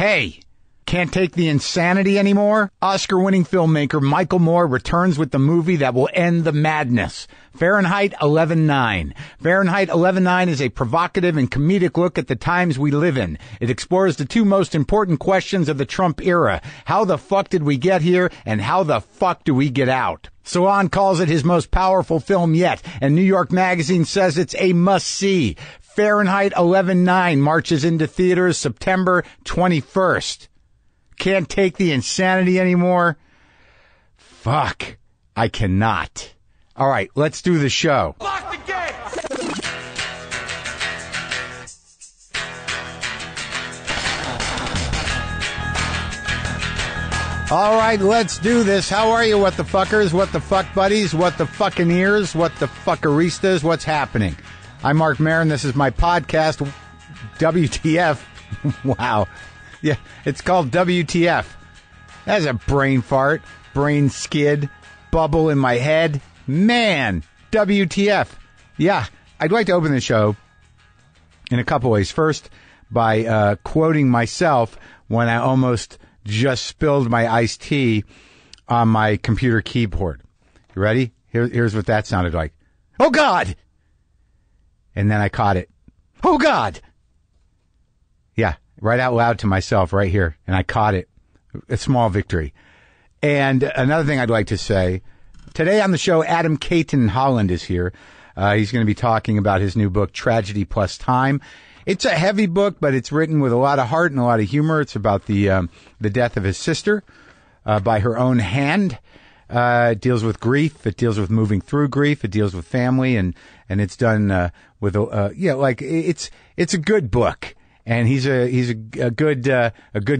Hey, can't take the insanity anymore? Oscar-winning filmmaker Michael Moore returns with the movie that will end the madness. Fahrenheit 11/9. Fahrenheit 11/9 is a provocative and comedic look at the times we live in. It explores the two most important questions of the Trump era. How the fuck did we get here, and how the fuck do we get out? Salon calls it his most powerful film yet, and New York Magazine says it's a must-see. Fahrenheit 11/9 marches into theaters September 21st. Can't take the insanity anymore? Fuck. I cannot. All right, let's do the show. Lock the gates! All right, let's do this. How are you, what the fuckers, what the fuck buddies, what the fucking ears, what the fuckeristas, what's happening? I'm Marc Maron. This is my podcast, WTF. Wow. Yeah, it's called WTF. That's a brain fart, brain skid, bubble in my head. Man, WTF. Yeah, I'd like to open the show in a couple ways. First, by quoting myself when I almost just spilled my iced tea on my computer keyboard. You ready? Here's what that sounded like. Oh, God! And then I caught it. Oh, God! Yeah, right out loud to myself right here. And I caught it. A small victory. And another thing I'd like to say, today on the show, CAYTON-HOLLAND is here. He's going to be talking about his new book, Tragedy Plus Time. It's a heavy book, but it's written with a lot of heart and a lot of humor. It's about the death of his sister by her own hand. It deals with grief. It deals with moving through grief. It deals with family, and it's done with it's a good book. And he's a good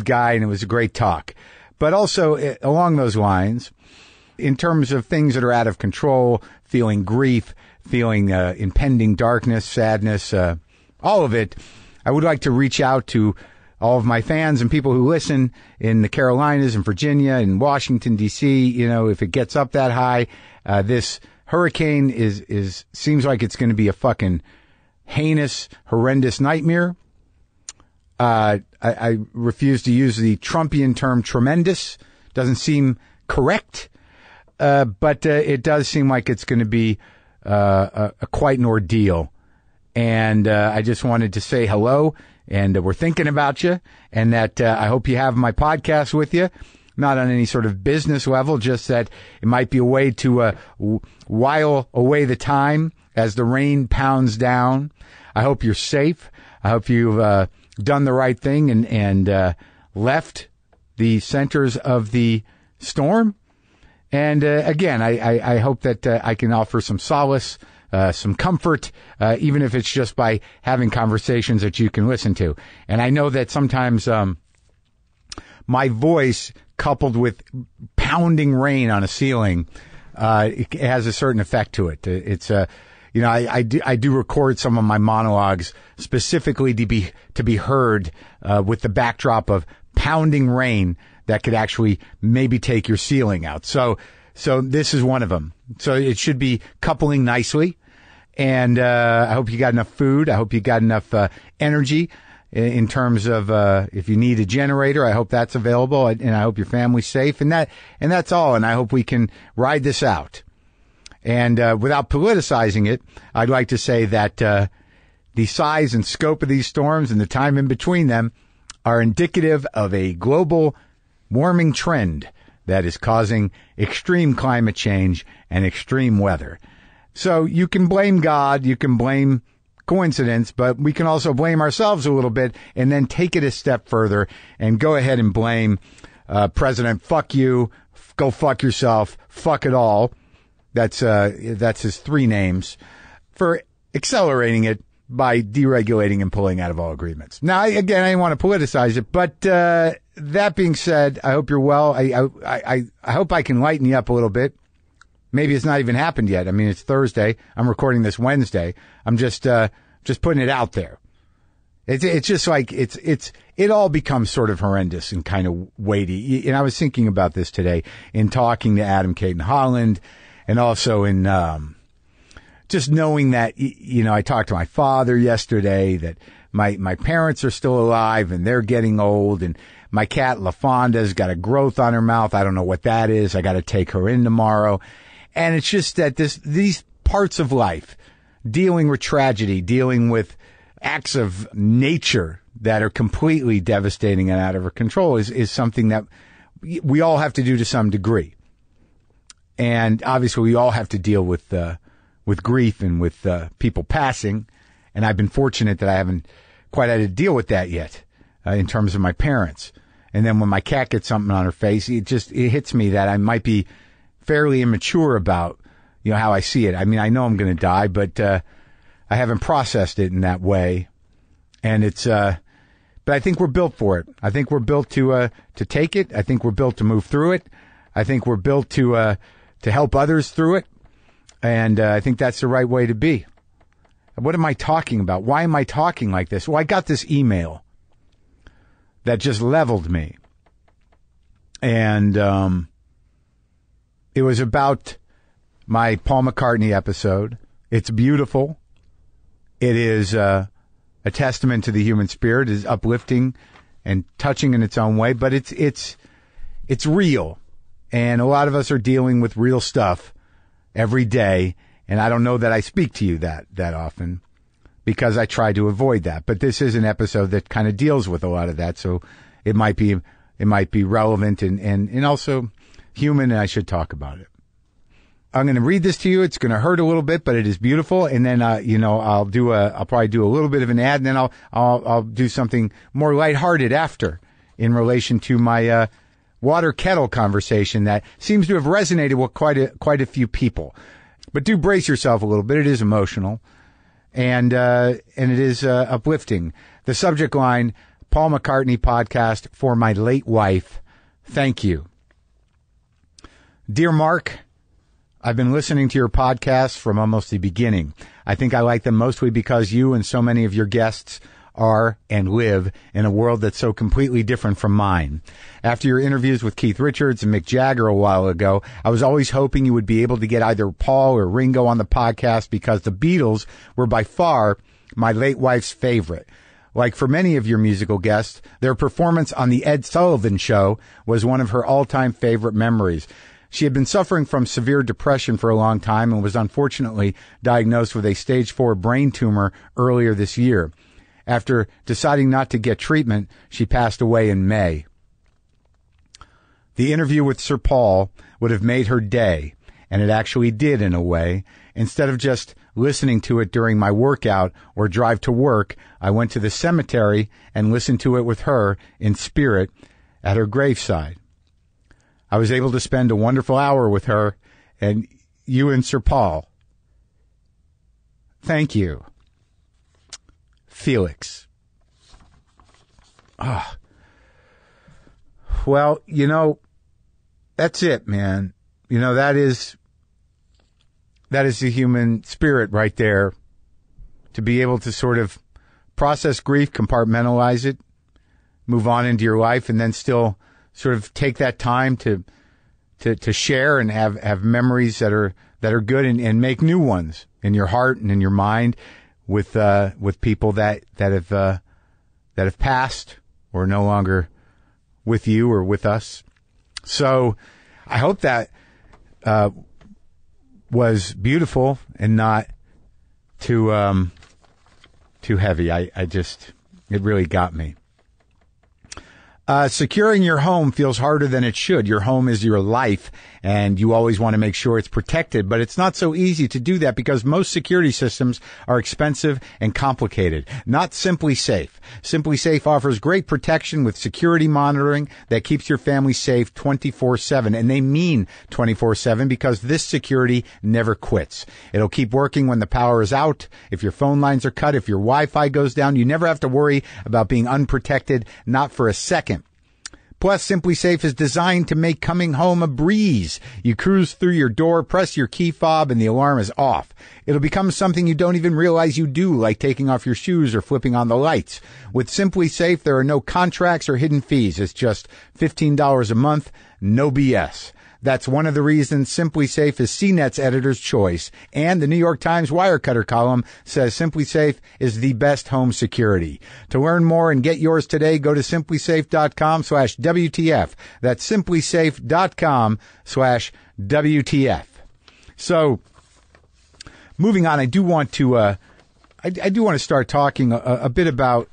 guy, and it was a great talk. But also along those lines, in terms of things that are out of control, feeling grief, feeling impending darkness, sadness, all of it, I would like to reach out to all of my fans and people who listen in the Carolinas and Virginia and Washington, D.C. You know, if it gets up that high, this hurricane seems like it's going to be a fucking heinous, horrendous nightmare. I refuse to use the Trumpian term tremendous. Doesn't seem correct. But it does seem like it's going to be quite an ordeal. And I just wanted to say hello, and we're thinking about you, and that I hope you have my podcast with you. Not on any sort of business level, just that it might be a way to while away the time as the rain pounds down. I hope you're safe. I hope you've done the right thing and left the centers of the storm. And again, I hope that I can offer some solace, some comfort, even if it's just by having conversations that you can listen to. And I know that sometimes my voice, coupled with pounding rain on a ceiling, it has a certain effect to it. It's I do record some of my monologues specifically to be heard with the backdrop of pounding rain that could actually maybe take your ceiling out. So this is one of them. So it should be coupling nicely. And I hope you got enough food. I hope you got enough energy in terms of if you need a generator. I hope that's available, and I hope your family's safe. And that's all. And I hope we can ride this out. And without politicizing it, I'd like to say that the size and scope of these storms and the time in between them are indicative of a global warming trend that is causing extreme climate change and extreme weather. So you can blame God, you can blame coincidence, but we can also blame ourselves a little bit and then take it a step further and go ahead and blame President Fuck You, go fuck yourself, fuck it all. That's his three names, for accelerating it by deregulating and pulling out of all agreements. Now, I didn't want to politicize it, but that being said, I hope you're well. I hope I can lighten you up a little bit. Maybe it's not even happened yet. I mean, it's Thursday. I'm recording this Wednesday. I'm just putting it out there. It's just like it all becomes sort of horrendous and kind of weighty. And I was thinking about this today in talking to CAYTON-HOLLAND, and also in just knowing that, I talked to my father yesterday, that My parents are still alive and they're getting old, and my cat LaFonda's got a growth on her mouth. I don't know what that is. I got to take her in tomorrow. And it's just that these parts of life, dealing with tragedy, dealing with acts of nature that are completely devastating and out of our control is something that we all have to do to some degree. And obviously we all have to deal with grief and with people passing. And I've been fortunate that I haven't quite had to deal with that yet in terms of my parents. And then when my cat gets something on her face, it hits me that I might be fairly immature about, how I see it. I mean, I know I'm going to die, but I haven't processed it in that way. And but I think we're built for it. I think we're built to take it. I think we're built to move through it. I think we're built to help others through it. And I think that's the right way to be. What am I talking about? Why am I talking like this? Well, I got this email that just leveled me. And it was about my Paul McCartney episode. It's beautiful. It is a testament to the human spirit. It is uplifting and touching in its own way, but it's real. And a lot of us are dealing with real stuff every day. And I don't know that I speak to you that often because I try to avoid that. But this is an episode that kind of deals with a lot of that. So it might be relevant and also human, and I should talk about it. I'm going to read this to you. It's going to hurt a little bit, but it is beautiful. And then, I'll probably do a little bit of an ad, and then I'll do something more lighthearted after in relation to my, water kettle conversation that seems to have resonated with quite a few people. But do brace yourself a little bit. It is emotional and it is, uplifting. The subject line, Paul McCartney podcast for my late wife. Thank you. Dear Mark, I've been listening to your podcasts from almost the beginning. I think I like them mostly because you and so many of your guests are and live in a world that's so completely different from mine. After your interviews with Keith Richards and Mick Jagger a while ago, I was always hoping you would be able to get either Paul or Ringo on the podcast because the Beatles were by far my late wife's favorite. Like for many of your musical guests, their performance on The Ed Sullivan Show was one of her all-time favorite memories. She had been suffering from severe depression for a long time and was unfortunately diagnosed with a stage 4 brain tumor earlier this year. After deciding not to get treatment, she passed away in May. The interview with Sir Paul would have made her day, and it actually did in a way. Instead of just listening to it during my workout or drive to work, I went to the cemetery and listened to it with her in spirit at her graveside. I was able to spend a wonderful hour with her and you and Sir Paul. Thank you. Felix. Well, that's it, man. That is the human spirit right there. To be able to sort of process grief, compartmentalize it, move on into your life, and then still sort of take that time to share and have memories that are good and make new ones in your heart and in your mind with people that have passed or are no longer with you or with us. So I hope that was beautiful and not too heavy. It really got me. Securing your home feels harder than it should. Your home is your life, and you always want to make sure it's protected. But it's not so easy to do that because most security systems are expensive and complicated. Not Simply Safe. Simply Safe offers great protection with security monitoring that keeps your family safe 24/7. And they mean 24/7 because this security never quits. It'll keep working when the power is out. If your phone lines are cut, if your Wi-Fi goes down, you never have to worry about being unprotected, not for a second. Plus, Simply Safe is designed to make coming home a breeze. You cruise through your door, press your key fob, and the alarm is off. It'll become something you don't even realize you do, like taking off your shoes or flipping on the lights. With Simply Safe, there are no contracts or hidden fees. It's just $15 a month, no BS. That's one of the reasons Simply Safe is CNET's editor's choice. And the New York Times Wirecutter column says Simply Safe is the best home security. To learn more and get yours today, go to simplysafe.com/WTF. That's simplysafe.com/WTF. So, moving on, I do want to start talking a bit about,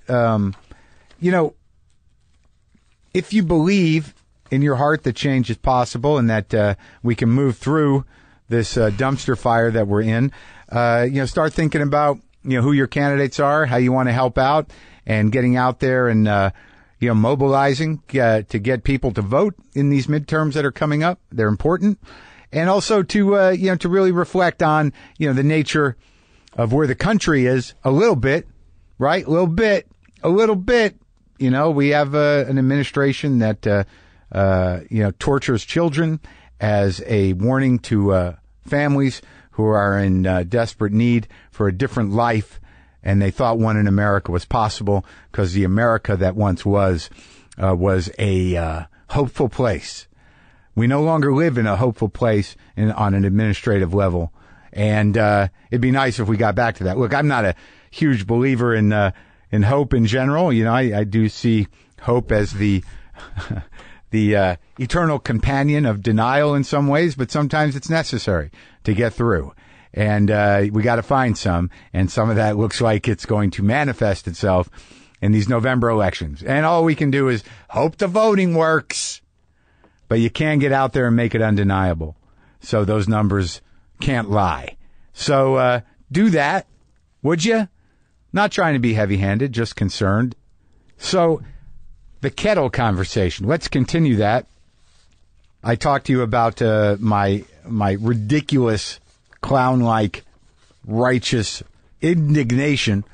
if you believe in your heart that change is possible and that we can move through this dumpster fire that we're in, start thinking about who your candidates are, how you want to help out, and getting out there and mobilizing to get people to vote in these midterms that are coming up. They're important, and also to really reflect on the nature of where the country is a little bit, right? A little bit. We have an administration that tortures children as a warning to families who are in desperate need for a different life, and they thought one in America was possible because the America that once was a hopeful place. We no longer live in a hopeful place on an administrative level, and it'd be nice if we got back to that. Look, I'm not a huge believer in hope in general. I do see hope as the the eternal companion of denial in some ways, but sometimes it's necessary to get through. And we got to find some, and some of that looks like it's going to manifest itself in these November elections. And all we can do is hope the voting works, but you can get out there and make it undeniable. So those numbers can't lie. So do that, would you? Not trying to be heavy-handed, just concerned. So the kettle conversation. Let's continue that. I talked to you about my ridiculous, clown-like, righteous indignation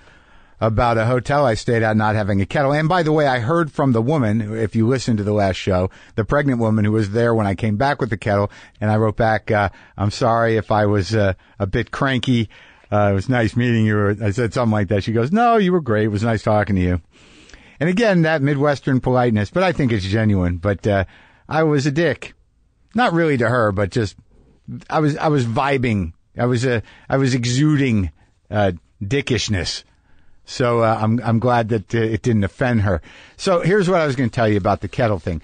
about a hotel I stayed at not having a kettle. And by the way, I heard from the woman, if you listened to the last show, the pregnant woman who was there when I came back with the kettle, and I wrote back, I'm sorry if I was a bit cranky. It was nice meeting you. I said something like that. She goes, no, you were great. It was nice talking to you. And again, that Midwestern politeness, but I think it's genuine. But I was a dick. Not really to her, but just I was vibing. I was exuding dickishness. So I'm glad that it didn't offend her. So here's what I was going to tell you about the kettle thing.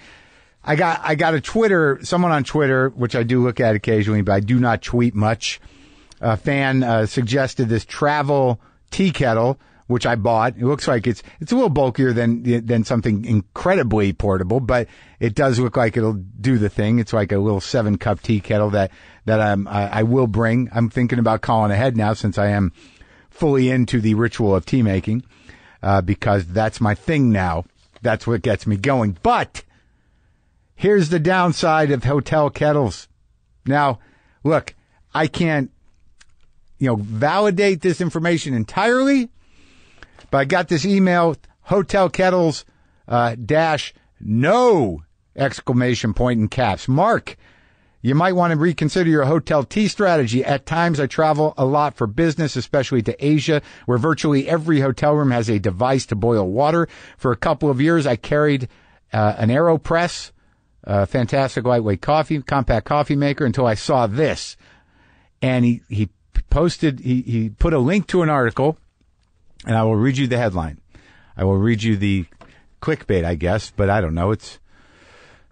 I got someone on Twitter, which I do look at occasionally, but I do not tweet much. A fan suggested this travel tea kettle, which I bought. It looks like it's a little bulkier than something incredibly portable, but it does look like it'll do the thing. It's like a little 7-cup tea kettle that I will bring. I'm thinking about calling ahead now since I am fully into the ritual of tea making, because that's my thing now. That's what gets me going. But here's the downside of hotel kettles. Now, look, I can't, validate this information entirely, but I got this email, hotel kettles, -no, exclamation point in caps. Mark, you might want to reconsider your hotel tea strategy. At times, I travel a lot for business, especially to Asia, where virtually every hotel room has a device to boil water. For a couple of years, I carried an AeroPress, fantastic lightweight compact coffee maker, until I saw this. And he put a link to an article, and I will read you the headline. I will read you the clickbait, I guess, but I don't know. It's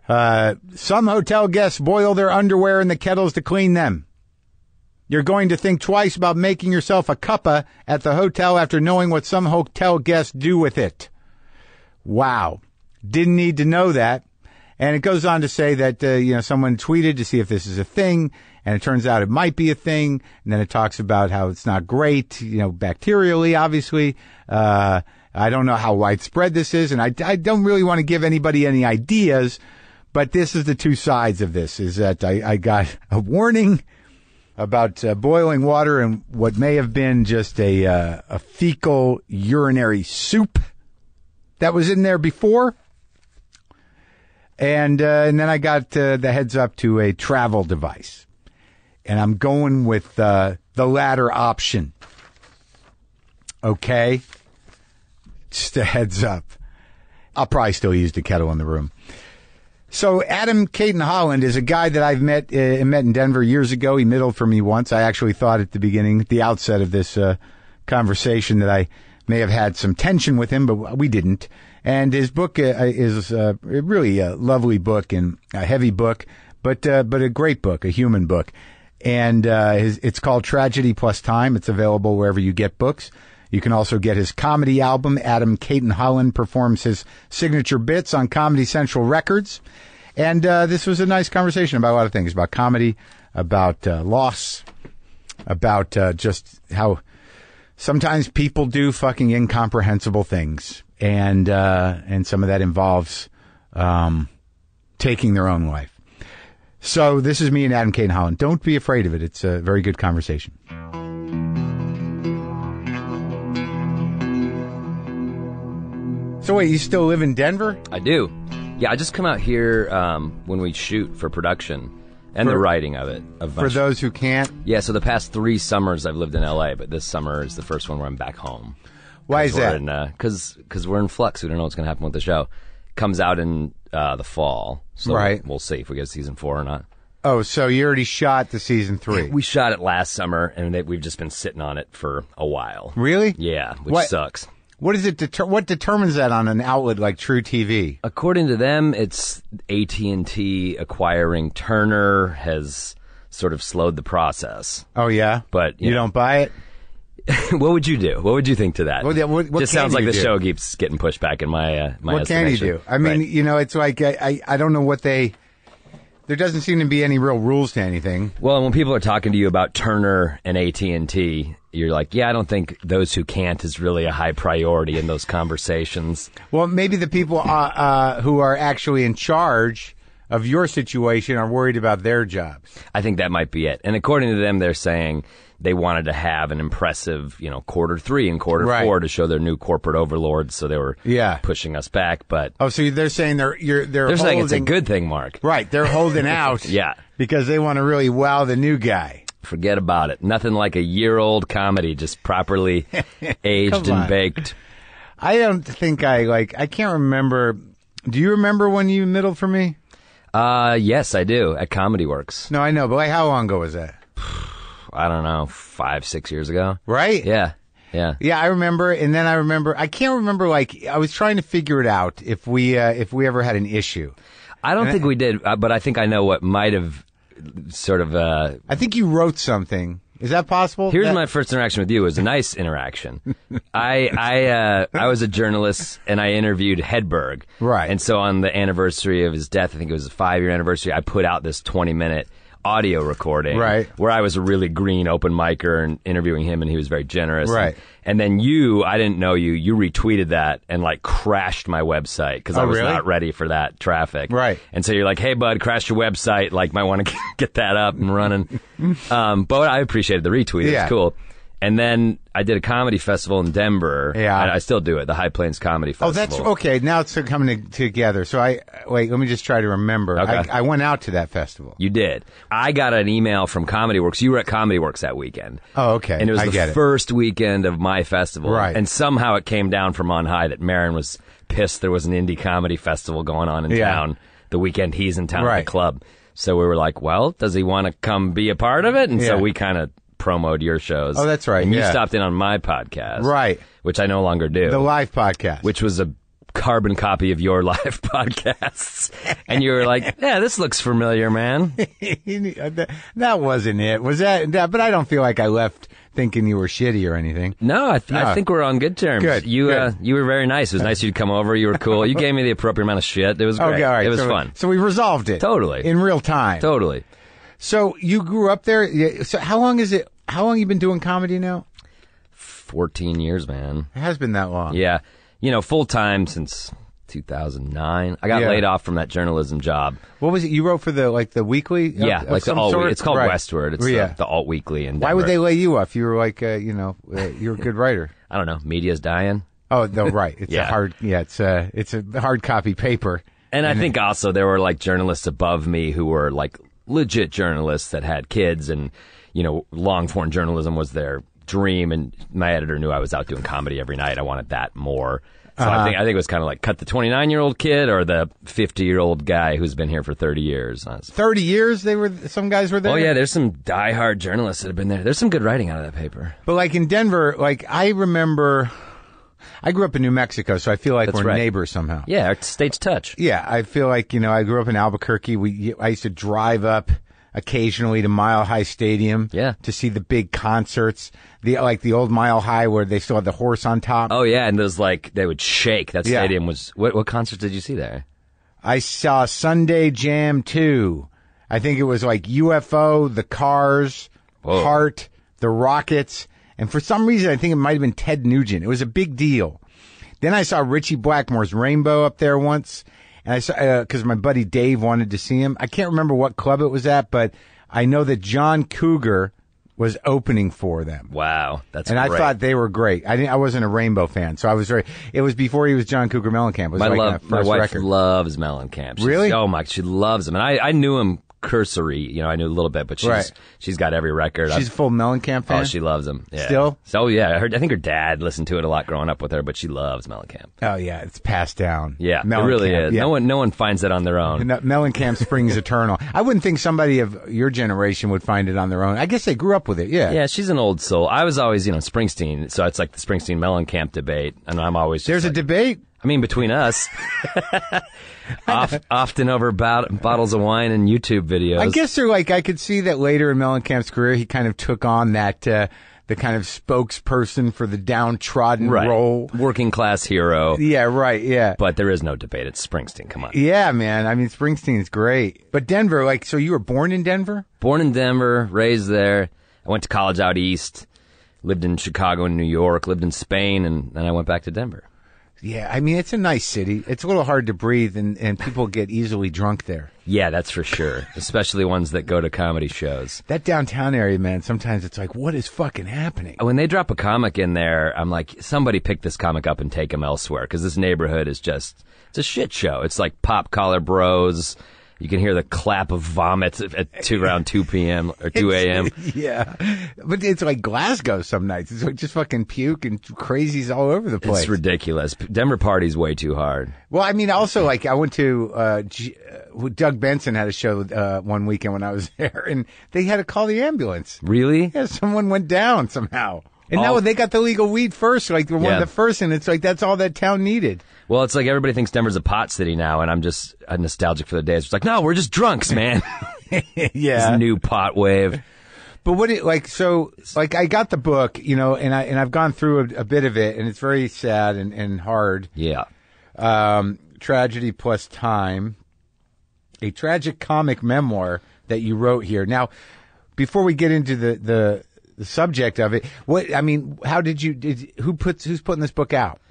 some hotel guests boil their underwear in the kettles to clean them. You're going to think twice about making yourself a cuppa at the hotel after knowing what some hotel guests do with it. Wow. Didn't need to know that. And it goes on to say that, someone tweeted to see if this is a thing, and it turns out it might be a thing. And then it talks about how it's not great, bacterially, obviously. I don't know how widespread this is, and I don't really want to give anybody any ideas, but this is the two sides of this, is that I got a warning about boiling water in what may have been just a fecal urinary soup that was in there before. And then I got the heads up to a travel device. And I'm going with the latter option. Okay? Just a heads up. I'll probably still use the kettle in the room. So Adam CAYTON-HOLLAND is a guy that I've met in Denver years ago. He middled for me once. I actually thought at the outset of this conversation that I may have had some tension with him, but we didn't. And his book is really a lovely book and a heavy book, but a great book, a human book. And it's called Tragedy Plus Time. It's available wherever you get books. You can also get his comedy album. Adam CAYTON-HOLLAND performs his signature bits on Comedy Central Records. And this was a nice conversation about a lot of things, about comedy, about loss, about just how sometimes people do fucking incomprehensible things. And some of that involves taking their own life. So this is me and Adam CAYTON-HOLLAND. Don't be afraid of it. It's a very good conversation. So wait, you still live in Denver? I do. Yeah, I just come out here when we shoot for production and the writing of it. For those who can't? Yeah, so the past 3 summers I've lived in L.A., but this summer is the first one where I'm back home. Why is that? Because we're in flux. We don't know what's going to happen with the show. Comes out in the fall, so we'll see if we get season 4 or not. Oh, so you already shot the season 3? We shot it last summer, and we've just been sitting on it for a while. Really? Yeah, which sucks. What is it? What determines that on an outlet like True TV? According to them, it's AT&T acquiring Turner has sort of slowed the process. Oh yeah, but you don't buy it. What would you do? What would you think to that? What just sounds like the show keeps getting pushed back in my my What can you do? I mean, it's like I don't know what they. There doesn't seem to be any real rules to anything. Well, when people are talking to you about Turner and AT&T, you're like, yeah, I don't think those who can't is really a high priority in those conversations. Well, maybe the people who are actually in charge of your situation are worried about their jobs. I think that might be it. And according to them, they're saying they wanted to have an impressive, quarter 3 and quarter 4 to show their new corporate overlords. So they were pushing us back. But so they're saying they're saying it's a good thing, Mark. Right, they're holding out. Because they want to really wow the new guy. Forget about it. Nothing like a year-old comedy, just properly aged and baked. I don't think I can't remember. Do you remember when you middled for me? Yes, I do, at Comedy Works. No, I know, but how long ago was that? I don't know, 5-6 years ago. Right? Yeah. Yeah, I remember, and then I can't remember, I was trying to figure it out if we ever had an issue. I don't think we did, but I think I know what might have sort of... I think you wrote something. Is that possible? Here's my first interaction with you. It was a nice interaction. I was a journalist, and I interviewed Hedberg. Right. And so on the anniversary of his death, I think it was a 5-year anniversary, I put out this 20-minute audio recording where I was a really green open micer and interviewing him, and he was very generous. Right. And then I didn't know you retweeted that and crashed my website because I was not ready for that traffic. Right. And so you're like, hey bud, crashed your website, might want to get that up and running. But I appreciated the retweet. It was cool. And then I did a comedy festival in Denver. Yeah. I still do it, the High Plains Comedy Festival. Oh, that's okay. Now it's coming together. So let me just try to remember. Okay. I went out to that festival. You did. I got an email from Comedy Works. You were at Comedy Works that weekend. Oh, okay. And it was the first weekend of my festival. Right. And somehow it came down from on high that Maron was pissed there was an indie comedy festival going on in town the weekend he's in town at the club. So we were like, well, does he want to come be a part of it? And so we kind of promoted your shows. Oh, that's right. And you stopped in on my podcast. Right. Which I no longer do. The live podcast. Which was a carbon copy of your live podcasts. And you were like, yeah, this looks familiar, man. That wasn't it. Was that? But I don't feel like I left thinking you were shitty or anything. No, I think we're on good terms. Good. You were very nice. It was nice of you to come over. You were cool. You gave me the appropriate amount of shit. It was great. Okay, all right. It was fun. So we resolved it. Totally. In real time. Totally. So you grew up there. So how long have you been doing comedy now? 14 years, man. It has been that long. Yeah. Full time since 2009. I got laid off from that journalism job. What was it? You wrote for the weekly? Yeah, the alt weekly. It's called Westward. It's the alt weekly in Denver. Why would they lay you off? You were you're a good writer. I don't know. Media's dying. Oh, no, right. It's it's a hard copy paper. And I think also there were journalists above me who were legit journalists that had kids, and long form journalism was their dream, and my editor knew I was out doing comedy every night. I wanted that more. So I think it was kind of like cut the 29-year-old kid or the 50-year-old guy who's been here for 30 years. 30 years some guys were there? Oh, yeah, there's some diehard journalists that have been there. There's some good writing out of that paper. But like in Denver, like I remember, I grew up in New Mexico, so I feel like we're neighbors somehow. Yeah, our states touch. Yeah, I feel like, I grew up in Albuquerque. I used to drive up occasionally to Mile High Stadium to see the big concerts. The old Mile High where they still had the horse on top. Oh, yeah, and those they would shake. That stadium was... What concerts did you see there? I saw Sunday Jam 2. I think it was like UFO, The Cars, Heart, The Rockets, and for some reason I think it might have been Ted Nugent. It was a big deal. Then I saw Richie Blackmore's Rainbow up there once, and I saw because my buddy Dave wanted to see him. I can't remember what club it was at, but I know that John Cougar was opening for them. Wow, that's great. And I thought they were great. I wasn't a Rainbow fan, so I was it was before he was John Cougar Mellencamp. It was my wife loves Mellencamp. Really? Oh my, she loves him. And I knew him cursory, I knew a little bit, but she's got every record. She's a full Mellencamp fan? Oh, she loves him. Yeah. Still? So yeah, I think her dad listened to it a lot growing up with her, but she loves Mellencamp. Oh yeah, it's passed down. Yeah, it really is. Yeah. No one finds it on their own. Mellencamp springs eternal. I wouldn't think somebody of your generation would find it on their own. I guess they grew up with it, yeah. Yeah, she's an old soul. I was always, Springsteen, so it's like the Springsteen Mellencamp debate, and I'm always There's a debate? I mean, between us. Often over bottles of wine and YouTube videos. I guess they're I could see that later in Mellencamp's career, he kind of took on that, the kind of spokesperson for the downtrodden role. Working class hero. Yeah, right, yeah. But there is no debate. It's Springsteen, come on. Yeah, man. I mean, Springsteen's great. But Denver, so you were born in Denver? Born in Denver, raised there. I went to college out east, lived in Chicago and New York, lived in Spain, and then I went back to Denver. Yeah, I mean, it's a nice city. It's a little hard to breathe, and people get easily drunk there. Yeah, that's for sure. Especially ones that go to comedy shows. That downtown area, man, sometimes it's like, what is fucking happening? When they drop a comic in there, I'm like, somebody pick this comic up and take him elsewhere, because this neighborhood is it's a shit show. It's like pop collar bros. You can hear the clap of vomit at around 2 p.m. or 2 a.m. Yeah. But it's like Glasgow some nights. It's like just fucking puke and crazies all over the place. It's ridiculous. Denver party's way too hard. Well, I mean, also, I went to, Doug Benson had a show one weekend when I was there, and they had to call the ambulance. Really? Yeah, someone went down somehow. And now they got the legal weed first, they're one of the first, and it's like that's all that town needed. Well, it's like everybody thinks Denver's a pot city now, and I'm just nostalgic for the days. It's like, no, we're just drunks, man. Yeah. This new pot wave. But I got the book, and I've gone through a bit of it, and it's very sad and hard. Yeah. Tragedy Plus Time, a tragic comic memoir that you wrote here. Now, before we get into the subject of it, how who's putting this book out?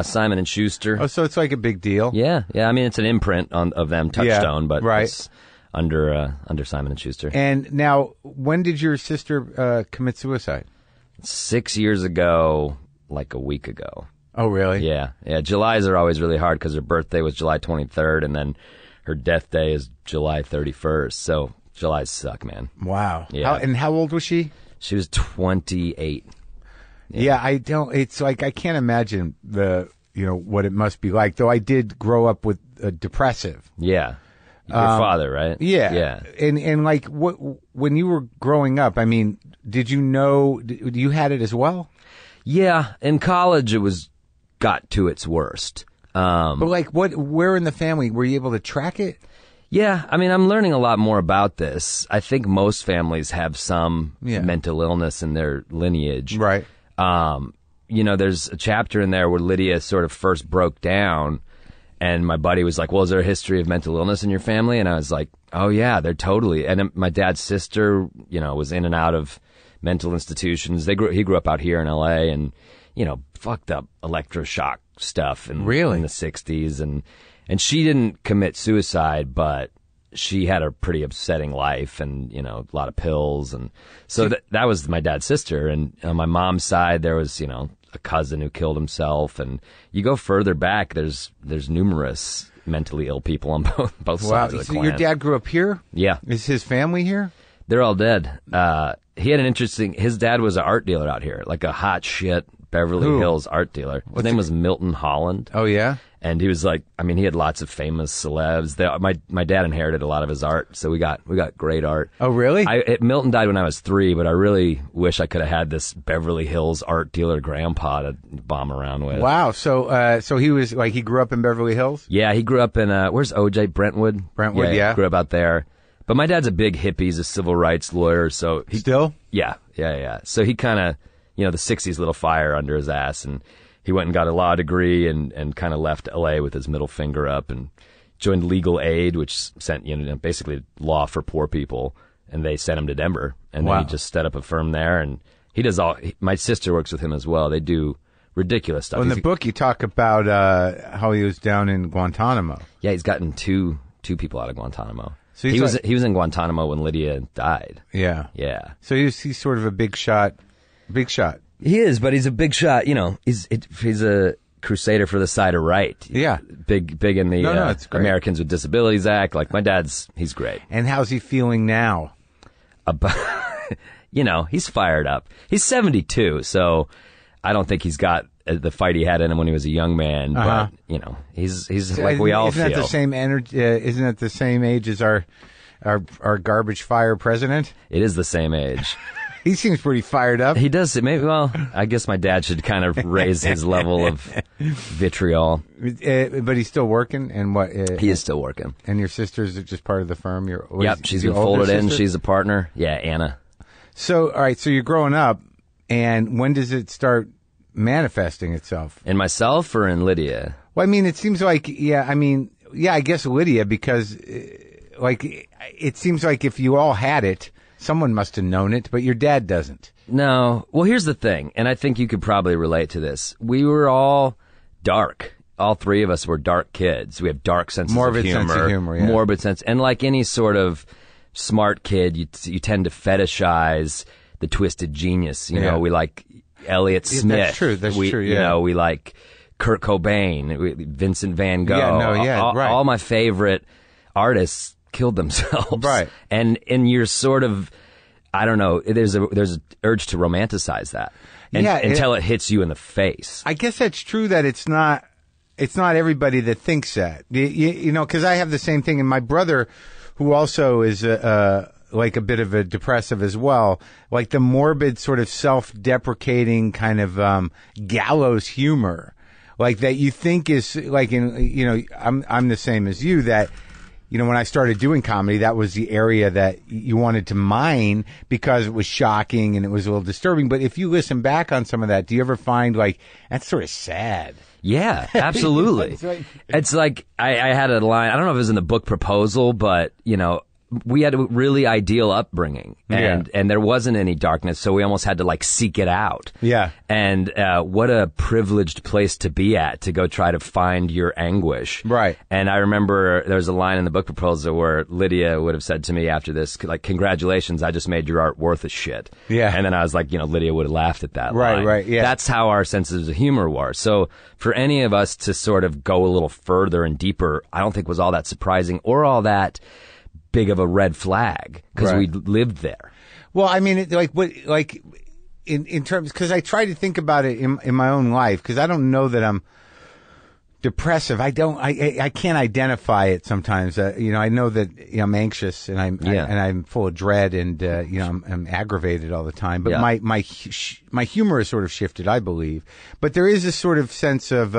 Simon & Schuster. Oh, so it's like a big deal. Yeah. I mean, it's an imprint of them, Touchstone, but it's under Simon & Schuster. And now, when did your sister commit suicide? 6 years ago, like a week ago. Oh, really? Yeah. Julys are always really hard because her birthday was July 23rd, and then her death day is July 31st. So Julys suck, man. Wow. Yeah. How old was she? She was 28. Yeah, it's like, I can't imagine what it must be like, though I did grow up with depressive. Yeah. Your father, right? Yeah. Yeah. And like, when you were growing up, I mean, did you know, you had it as well? Yeah. In college, it got to its worst. But like, where in the family, were you able to track it? Yeah, I mean, I'm learning a lot more about this. I think most families have some mental illness in their lineage. Right. There's a chapter in there where Lydia sort of first broke down, and my buddy was like, well, is there a history of mental illness in your family? And I was like, oh yeah, they're totally. And my dad's sister, was in and out of mental institutions. He grew up out here in LA, and, fucked up electroshock stuff in the 60s. And she didn't commit suicide, but she had a pretty upsetting life and, a lot of pills. And so that was my dad's sister. And on my mom's side, there was, a cousin who killed himself. And you go further back, there's numerous mentally ill people on both sides of the clan. Your dad grew up here? Yeah. Is his family here? They're all dead. He had his dad was an art dealer out here, like a hot shit Beverly Hills art dealer. His name was Milton Holland. Oh, yeah? And he was like, I mean, he had lots of famous celebs. My dad inherited a lot of his art, so we got great art. Oh, really? Milton died when I was 3, but I really wish I could have had this Beverly Hills art dealer grandpa to bomb around with. Wow. So he was like, he grew up in Beverly Hills? Yeah, he grew up in, where's OJ? Brentwood? Brentwood, yeah. Grew up out there. But my dad's a big hippie. He's a civil rights lawyer, so Still? Yeah. So he kind of, the 60s lit a fire under his ass, and he went and got a law degree and kind of left LA with his middle finger up and joined Legal Aid, which sent, basically law for poor people. And they sent him to Denver. And then he just set up a firm there. And he does my sister works with him as well. They do ridiculous stuff. Well, in the book, you talk about how he was down in Guantanamo. Yeah, he's gotten two people out of Guantanamo. So he was in Guantanamo when Lydia died. Yeah. Yeah. So he's sort of a big shot. Big shot. He is, but he's a big shot. He's a crusader for the side of right. Yeah. Big in the it's great. Americans with Disabilities Act. Like, my dad's, he's great. And how's he feeling now? He's fired up. He's 72, so I don't think he's got the fight he had in him when he was a young man. But, he's like we all feel. Isn't that the same energy? Isn't it the same age as our garbage fire president? It is the same age. He seems pretty fired up. He does. Well, I guess my dad should kind of raise his level of vitriol. But he's still working, and what? He is still working. And your sister's just part of the firm? Yep, she's been folded in. She's a partner. Yeah, Anna. So, all right, so you're growing up, and when does it start manifesting itself? In myself or in Lydia? Well, I mean, it seems like, I guess Lydia, because, it seems like if you all had it, someone must have known it, but your dad doesn't. No. Well, here's the thing, and I think you could probably relate to this. We were all dark. All 3 of us were dark kids. We have dark senses of humor. Morbid sense of humor, yeah. Morbid sense. And like any sort of smart kid, you tend to fetishize the twisted genius. We like Elliott Smith. That's true. That's true, yeah. We like Kurt Cobain, Vincent Van Gogh. Right. All my favorite artists killed themselves. Right. And you're sort of, I don't know, there's an urge to romanticize that. Until it hits you in the face. I guess that's true that it's not everybody that thinks that. Because I have the same thing, and my brother, who also is like a bit of a depressive as well, like the morbid sort of self-deprecating kind of gallows humor, like that you think is like I'm the same as you, that when I started doing comedy, that was the area that you wanted to mine because it was shocking and it was a little disturbing. But if you listen back on some of that, do you ever find like that's sort of sad? Yeah, absolutely. It's like I had a line, I don't know if it was in the book Proposal, but we had a really ideal upbringing, and there wasn't any darkness, so we almost had to like seek it out. Yeah. And what a privileged place to be at, to go try to find your anguish. Right. And I remember there was a line in the book Proposal where Lydia would have said to me after this, like, "Congratulations, I just made your art worth a shit." Yeah. And then I was like, Lydia would have laughed at that line. Right, yeah. That's how our senses of humor were. So for any of us to sort of go a little further and deeper, I don't think was all that surprising or all that big of a red flag, because we lived there. Well, I mean, in terms, because I try to think about it in my own life, because I don't know that I'm depressive. I can't identify it sometimes. I know that I'm anxious and I'm full of dread, and I'm aggravated all the time. But my humor is sort of shifted, I believe. But there is a sort of sense of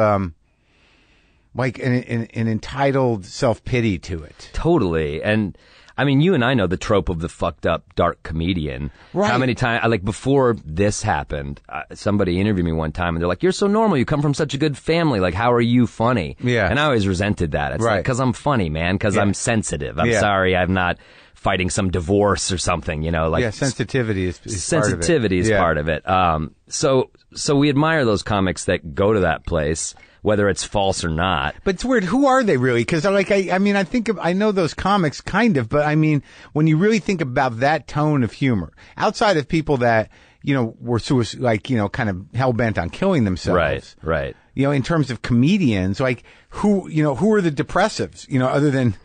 like an entitled self-pity to it. Totally. And I mean, you and I know the trope of the fucked up dark comedian. Right. How many times, like before this happened, somebody interviewed me one time and they're like, "You're so normal. You come from such a good family. Like, how are you funny?" Yeah. And I always resented that. It's like, because I'm funny, man. Because I'm sensitive. I'm sorry I'm not fighting some divorce or something, sensitivity is sensitivity is part of it. So we admire those comics that go to that place, whether it's false or not. But it's weird. Who are they really? Because I know those comics kind of, but I mean, when you really think about that tone of humor, outside of people that, were kind of hell bent on killing themselves. Right. In terms of comedians, like who are the depressives, other than,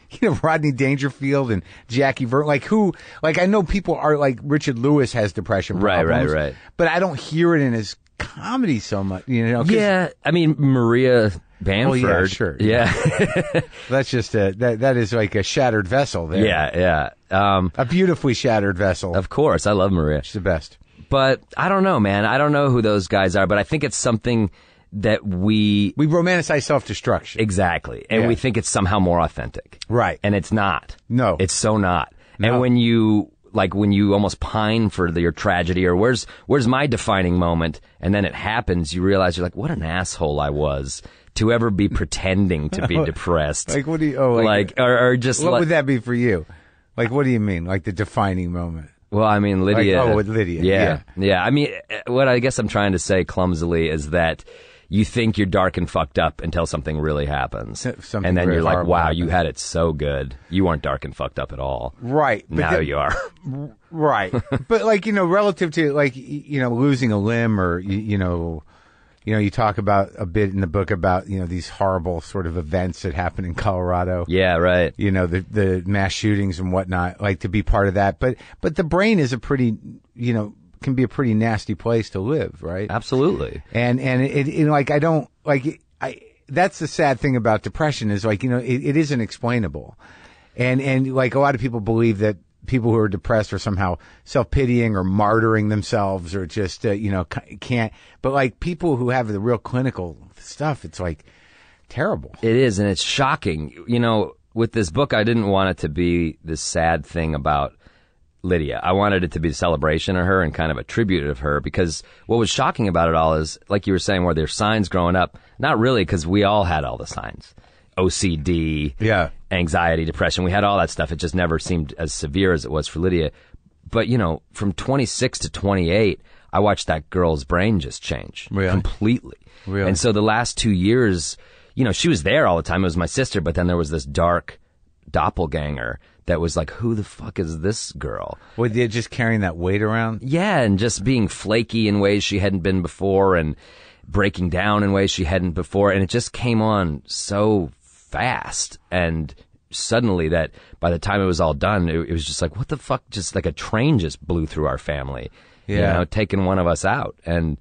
Rodney Dangerfield and Jackie Vernon, I know people are like Richard Lewis has depression problems. Right. But I don't hear it in his comedy so much, you know? Yeah, I mean, Maria Bamford. Oh, yeah, sure. Yeah. That's just that is like a shattered vessel there. Yeah. A beautifully shattered vessel. Of course, I love Maria. She's the best. But I don't know, man. I don't know who those guys are, but I think it's something that we romanticize self-destruction. Exactly. And we think it's somehow more authentic. Right. And it's not. No. It's so not. No. And when you almost pine for your tragedy, or where's my defining moment, and then it happens, you realize you're like, what an asshole I was to ever be pretending to be depressed. Like, what do you, or just what would that be for you? Like, what do you mean? Like the defining moment? Well, I mean, Lydia. With Lydia. Yeah. I mean, what I guess I'm trying to say clumsily is that you think you're dark and fucked up until something really happens. And then you're like, wow, you had it so good. You weren't dark and fucked up at all. Right. Now you are. Right. But like, relative to like, losing a limb, or, you talk about a bit in the book about, these horrible sort of events that happen in Colorado. Yeah, right. The mass shootings and whatnot, like to be part of that. But the brain is a pretty, can be a pretty nasty place to live, right? Absolutely. And it like, that's the sad thing about depression is like, it isn't explainable. And like a lot of people believe that people who are depressed are somehow self-pitying or martyring themselves, or just, can't. But like people who have the real clinical stuff, it's like terrible. It is, and it's shocking. With this book, I didn't want it to be this sad thing about Lydia. I wanted it to be a celebration of her and kind of a tribute of her, because what was shocking about it all is, like you were saying, were there signs growing up? Not really, because we all had all the signs. OCD, anxiety, depression. We had all that stuff. It just never seemed as severe as it was for Lydia. But, from 26 to 28, I watched that girl's brain just change completely. Really? And so the last 2 years, she was there all the time. It was my sister, but then there was this dark doppelganger that was like, who the fuck is this girl? Were they just carrying that weight around? Yeah, and just being flaky in ways she hadn't been before, and breaking down in ways she hadn't before. And it just came on so fast and suddenly that by the time it was all done, it was just like, what the fuck? Just like a train just blew through our family, taking one of us out. And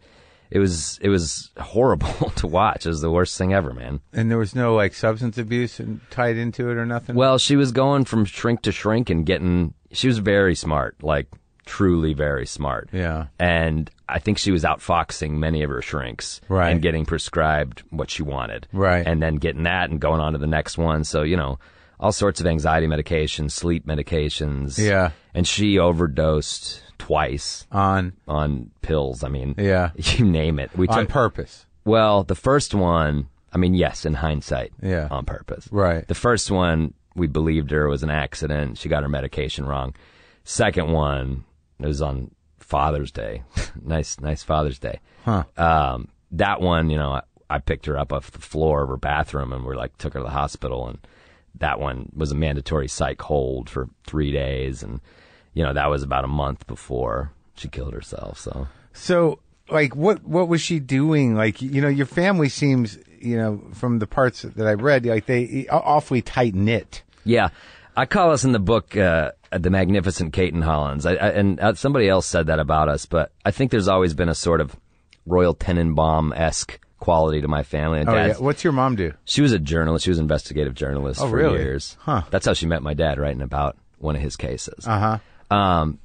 it was horrible to watch. It was the worst thing ever, man. And there was no like substance abuse tied into it or nothing? Well, she was going from shrink to shrink and she was very smart, like truly very smart. Yeah. And I think she was outfoxing many of her shrinks. Right. And getting prescribed what she wanted. Right. And then getting that and going on to the next one. So, all sorts of anxiety medications, sleep medications. Yeah. And she overdosed twice on pills. I mean, you name it. On purpose. Well, the first one, I mean, yes, in hindsight, on purpose. Right. The first one, we believed her, was an accident. She got her medication wrong. Second one, it was on Father's Day. nice Father's Day. Huh. That one, I picked her up off the floor of her bathroom and took her to the hospital, and that one was a mandatory psych hold for 3 days, and that was about a month before she killed herself. So like, what was she doing? Like, your family seems, from the parts that I read, like they awfully tight knit. Yeah, I call us in the book the magnificent CAYTON-HOLLANDs, and somebody else said that about us, but I think there's always been a sort of Royal Tenenbaum-esque quality to my family. And What's your mom do? She was a journalist. She was an investigative journalist for years. Huh. That's how she met my dad, writing about one of his cases. Uh-huh.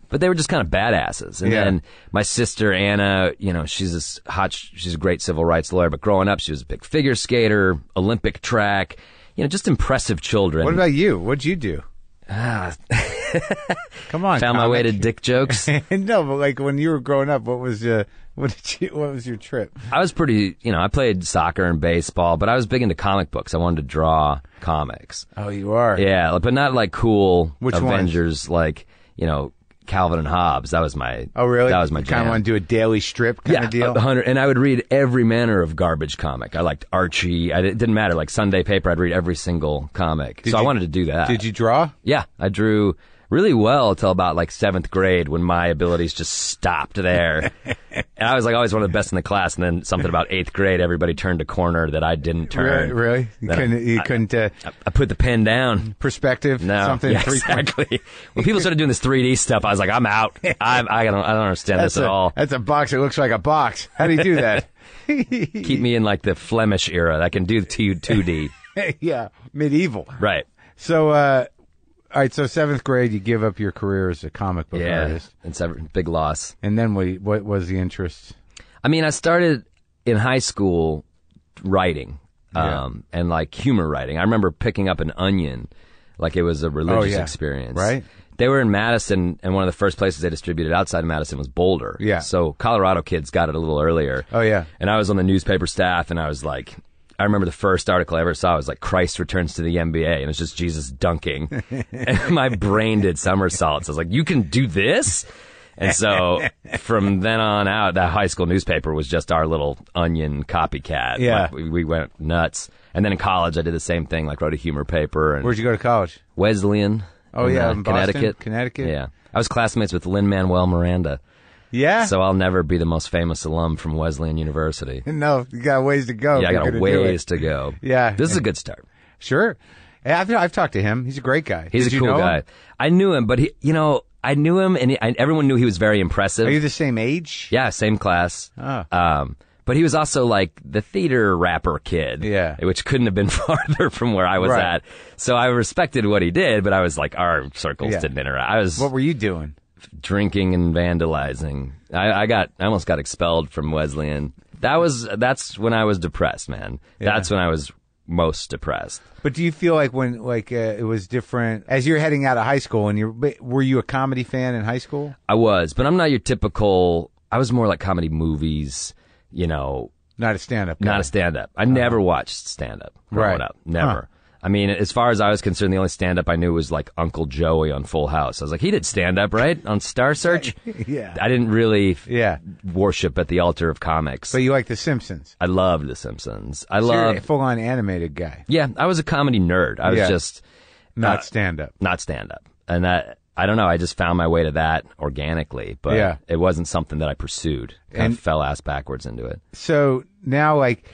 But they were just kind of badasses. And then my sister, Anna, she's a great civil rights lawyer, but growing up, she was a big figure skater, Olympic track, just impressive children. What about you? What'd you do? Come on. Found my way to dick jokes. No, but like when you were growing up, what was your trip? I was pretty, I played soccer and baseball, but I was big into comic books. I wanted to draw comics. Oh, you are? Yeah, but not like cool Which Avengers, like, Calvin and Hobbes. That was my. Oh, really? That was my jam. Kind of want to do a daily strip kind of deal? 100. And I would read every manner of garbage comic. I liked Archie. It didn't matter. Like Sunday paper, I'd read every single comic. I wanted to do that. Did you draw? Yeah, I drew really well until about like 7th grade when my abilities just stopped there. And I was like always one of the best in the class. And then something about 8th grade, everybody turned a corner that I didn't turn. Really? You couldn't. I put the pen down. Perspective. No. Something. Yeah, exactly. When people started doing this 3D stuff, I was like, I'm out. I don't understand this at all. That's a box that looks like a box. How do you do that? Keep me in like the Flemish era. I can do 2D. Yeah, medieval. Right. So, all right. So 7th grade, you give up your career as a comic book artist. It's a big loss. And then what was the interest? I mean, I started in high school writing, and like humor writing. I remember picking up an Onion, like it was a religious experience. Right. They were in Madison, and one of the first places they distributed outside of Madison was Boulder. Yeah. So Colorado kids got it a little earlier. Oh, yeah. And I was on the newspaper staff, and I was like, I remember the first article I ever saw was like, Christ returns to the NBA, and it's just Jesus dunking. And my brain did somersaults. I was like, you can do this? And so from then on out, that high school newspaper was just our little Onion copycat. Yeah. Like, we went nuts. And then in college, I did the same thing, like wrote a humor paper. And Where'd you go to college? Wesleyan. Oh, yeah, in Connecticut. Boston? Connecticut? Yeah. I was classmates with Lin-Manuel Miranda. Yeah? So I'll never be the most famous alum from Wesleyan University. No, you got a ways to go. Yeah, I got a ways to go. Yeah. This is a good start. Sure. Yeah, I've talked to him. He's a great guy. He's a cool guy. I knew him, but I knew him, and everyone knew he was very impressive. Are you the same age? Yeah, same class. Oh. But he was also like the theater rapper kid. Yeah. Which couldn't have been farther from where I was at. So I respected what he did, but I was like, our circles didn't interact. What were you doing? Drinking and vandalizing. I almost got expelled from Wesleyan. That's when I was depressed, man. Yeah. That's when I was most depressed. But do you feel like when it was different as you're heading out of high school, and were you a comedy fan in high school? I was, but I'm not your typical. I was more like comedy movies. Not a stand-up guy. Not a stand-up. I never watched stand-up growing up. Never. Huh. I mean, as far as I was concerned, the only stand-up I knew was like Uncle Joey on Full House. I was like, he did stand-up, right? On Star Search? Yeah. I didn't really worship at the altar of comics. But you like The Simpsons? I loved The Simpsons. So you're a full-on animated guy. Yeah, I was a comedy nerd. I was just... Not stand-up. Not stand-up. And that... I don't know. I just found my way to that organically, but it wasn't something that I pursued. Kind of fell ass backwards into it. So now, like,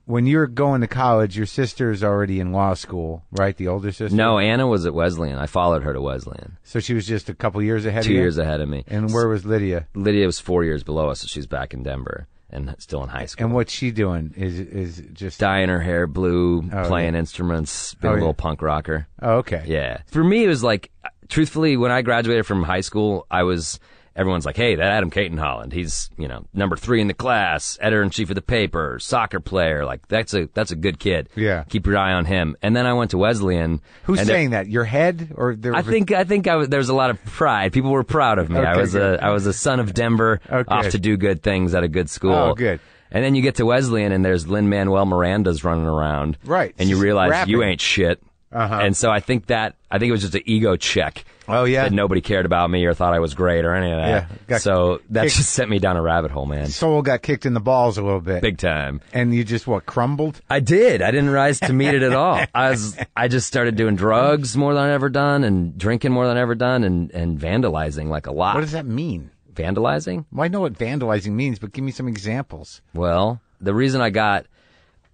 when you're going to college, your sister's already in law school, right? The older sister? No, Anna was at Wesleyan. I followed her to Wesleyan. So she was just a couple years ahead of you? 2 years ahead of me. And where was Lydia? Lydia was 4 years below us, so she's back in Denver and still in high school. And what's she doing? Is just dyeing her hair blue, playing instruments, being a little punk rocker. Oh, okay. Yeah. For me, it was like... Truthfully, when I graduated from high school, everyone's like, hey, that Adam CAYTON-HOLLAND, he's, number 3 in the class, editor-in-chief of the paper, soccer player. Like, that's a good kid. Yeah. Keep your eye on him. And then I went to Wesleyan. Who's saying that? Your head? Or I think there was a lot of pride. People were proud of me. Okay, I was a son of Denver, off to do good things at a good school. Oh, good. And then you get to Wesleyan and there's Lin-Manuel Miranda's running around. Right. And you realize rapping. you ain't shit. Uh-huh. And so I think it was just an ego check. Oh, yeah? That nobody cared about me or thought I was great or any of that. Yeah. So that just sent me down a rabbit hole, man. Soul got kicked in the balls a little bit. Big time. And you just, crumbled? I did. I didn't rise to meet it at all. I just started doing drugs more than I'd ever done and drinking more than I'd ever done and vandalizing like a lot. What does that mean? Vandalizing? Well, I know what vandalizing means, but give me some examples. Well, the reason I got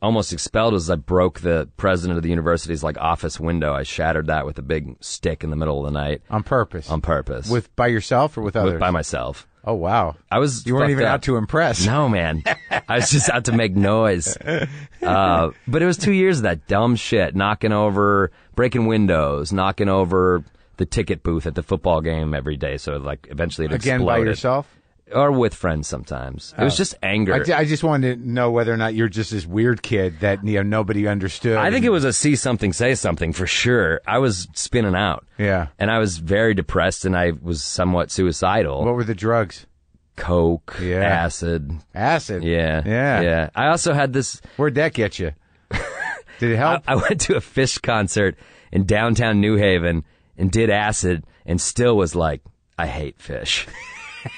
almost expelled was I broke the president of the university's office window. I shattered that with a big stick in the middle of the night. On purpose? On purpose. By yourself or with others? By myself. Oh, wow. You weren't even out to impress. No, man. I was just out to make noise. But it was 2 years of that dumb shit, breaking windows, knocking over the ticket booth at the football game every day. So eventually it exploded. Again, by yourself? Or with friends sometimes. It was just anger. I just wanted to know whether or not you're just this weird kid that nobody understood. I think it was a see something, say something for sure. I was spinning out. Yeah. And I was very depressed and I was somewhat suicidal. What were the drugs? Coke, acid. Acid? Yeah. Yeah. Yeah. I also had this... Where'd that get you? Did it help? I went to a Fish concert in downtown New Haven and did acid and still was like, I hate Fish.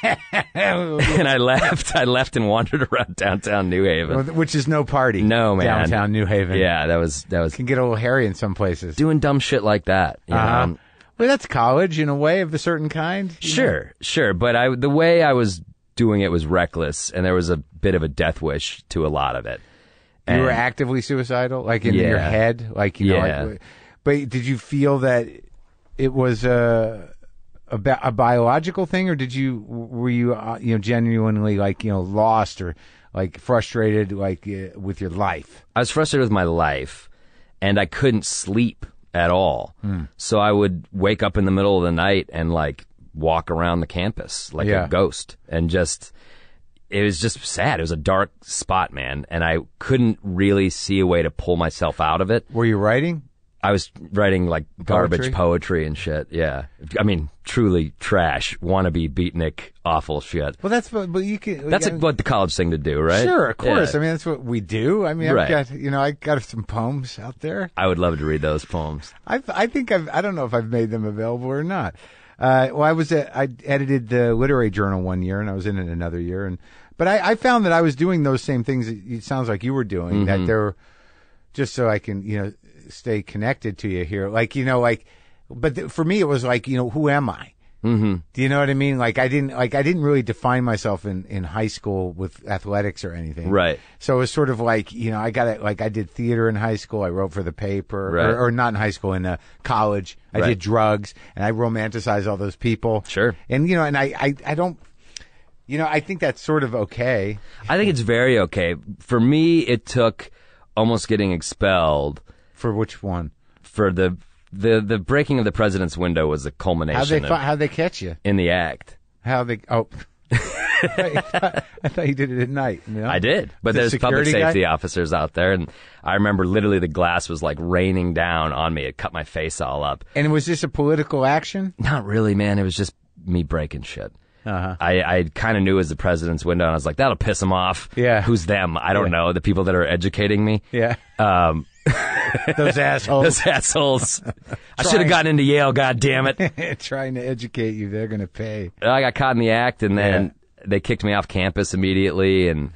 And I left and wandered around downtown New Haven. Which is no party. No, man. Downtown New Haven. Yeah, that was... Can get a little hairy in some places. Doing dumb shit like that. You know? Well, that's college in a way of a certain kind. Sure. But the way I was doing it was reckless, and there was a bit of a death wish to a lot of it. You were actively suicidal, like in your head, like you know. Like, but did you feel that it was a biological thing, or were you genuinely like lost or like frustrated like with your life? I was frustrated with my life, and I couldn't sleep at all. So I would wake up in the middle of the night and like walk around the campus like a ghost, and it was just sad. It was a dark spot, man, and I couldn't really see a way to pull myself out of it. Were you writing? I was writing like garbage poetry and shit. Yeah, I mean, truly trash, wannabe beatnik, awful shit. Well, that's what what the college thing to do, right? Sure, of course. Yeah. I mean, that's what we do. I mean, I got some poems out there. I would love to read those poems. I don't know if I've made them available or not. I edited the literary journal one year, and I was in it another year, but I found that I was doing those same things. It sounds like you were doing that. There, just so I can stay connected to you here, but for me it was like who am I? Mm-hmm. Do you know what I mean? Like I didn't really define myself in high school with athletics or anything. Right. So it was sort of like I got it. Like I did theater in high school. I wrote for the paper, right. or not in high school, in college. I did drugs, and I romanticized all those people. Sure. And and I don't. I think that's sort of okay. I think it's very okay. For me, it took almost getting expelled. For which one? For the breaking of the president's window was a culmination. How'd they catch you? In the act. Oh. I thought you did it at night. I did, but there's public safety officers out there, and I remember literally the glass was like raining down on me. It cut my face all up. And was this a political action? Not really, man. It was just me breaking shit. Uh-huh. I kind of knew it was the president's window, and I was like, that'll piss them off. Yeah. Who's them? I don't know. The people that are educating me. Yeah. Those assholes. Those assholes. I should have gotten into Yale, goddammit. Trying to educate you. They're going to pay. I got caught in the act, and then they kicked me off campus immediately, and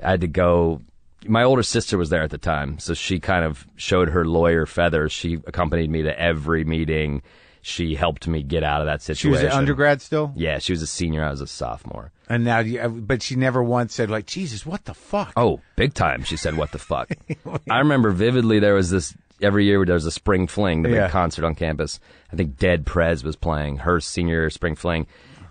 I had to go. My older sister was there at the time, so she kind of showed her lawyer feathers. She accompanied me to every meeting. She helped me get out of that situation. She was an undergrad still? Yeah, she was a senior. I was a sophomore. And now, but she never once said, like, Jesus, what the fuck? Oh, big time. She said, what the fuck? I remember vividly there was this, every year there was a spring fling, the big concert on campus. I think Dead Prez was playing her senior spring fling.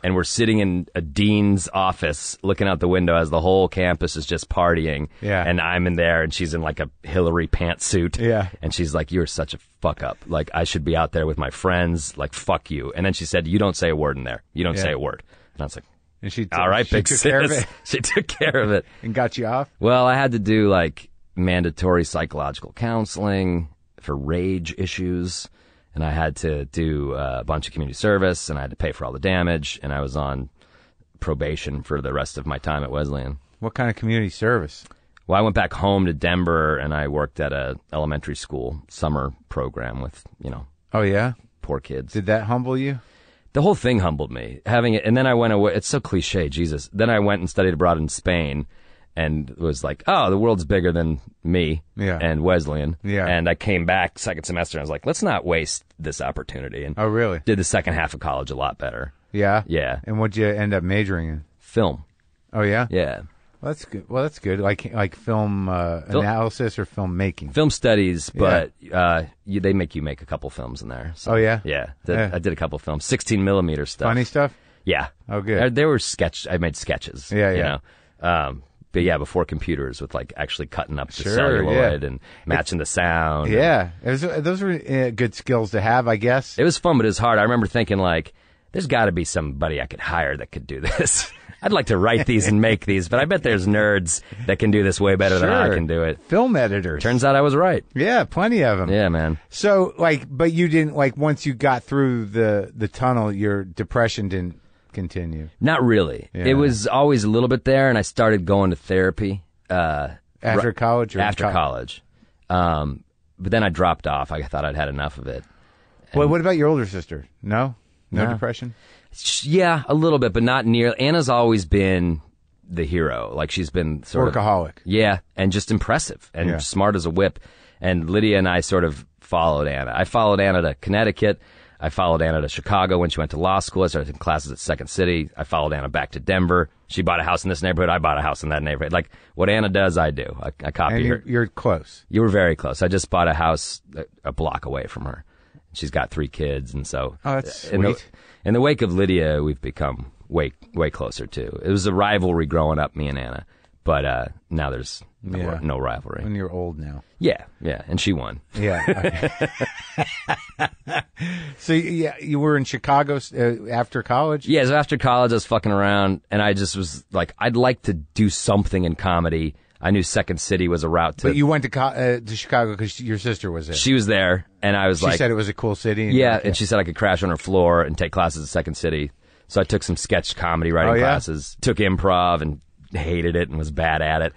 And we're sitting in a dean's office looking out the window as the whole campus is just partying. Yeah. And I'm in there, and she's in like a Hillary pantsuit. Yeah. And she's like, you're such a fuck up. Like, I should be out there with my friends. Like, fuck you. And then she said, you don't say a word in there. You don't say a word. And I was like, and all right, big sis. Care of it. She took care of it. And got you off? Well, I had to do like mandatory psychological counseling for rage issues. And I had to do a bunch of community service, and I had to pay for all the damage, and I was on probation for the rest of my time at Wesleyan. What kind of community service? Well, I went back home to Denver, and I worked at a elementary school summer program with, Oh, yeah? Poor kids. Did that humble you? The whole thing humbled me. Having it, and then I went away. It's so cliche, Jesus. Then I went and studied abroad in Spain, and was like, oh, the world's bigger than me and Wesleyan. Yeah. And I came back second semester, and I was like, let's not waste this opportunity. And oh, really? Did the second half of college a lot better. Yeah? Yeah. And what'd you end up majoring in? Film. Oh, yeah? Yeah. Well, that's good. Like film analysis or film making? Film studies, but they make you make a couple films in there. So, oh, yeah? Yeah. I did a couple films. 16 millimeter stuff. Funny stuff? Yeah. Oh, good. They were I made sketches. Yeah, yeah. But yeah, before computers, with like actually cutting up the celluloid and matching the sound. Yeah, those were good skills to have, I guess. It was fun, but it was hard. I remember thinking like, there's got to be somebody I could hire that could do this. I'd like to write these and make these, but I bet there's nerds that can do this way better than I can do it. Film editors. Turns out I was right. Yeah, plenty of them. Yeah, man. So but you didn't once you got through the tunnel, your depression didn't continue? Not really. Yeah. It was always a little bit there, and I started going to therapy. After college? Or after college. But then I dropped off. I thought I'd had enough of it. Well, what about your older sister? No depression? Yeah, a little bit, but not nearly. Anna's always been the hero. Like, she's been sort workaholic. Yeah, and just impressive and smart as a whip. And Lydia and I sort of followed Anna. I followed Anna to Connecticut. I followed Anna to Chicago when she went to law school. I started taking classes at Second City. I followed Anna back to Denver. She bought a house in this neighborhood. I bought a house in that neighborhood. Like, what Anna does, I do. I copy her. You're close. You were very close. I just bought a house a block away from her. She's got 3 kids, and so... Oh, that's sweet. In the wake of Lydia, we've become way closer, too. It was a rivalry growing up, me and Anna. But now there's no rivalry. When you're old now. Yeah, and she won. Yeah. So you were in Chicago after college? Yeah, so after college I was fucking around, and I just was like, I'd like to do something in comedy. I knew Second City was a route to... But you went to Chicago because your sister was there. She was there, and I was like... She said it was a cool city? And she said I could crash on her floor and take classes at Second City. So I took some sketch comedy writing classes, took improv and hated it and was bad at it,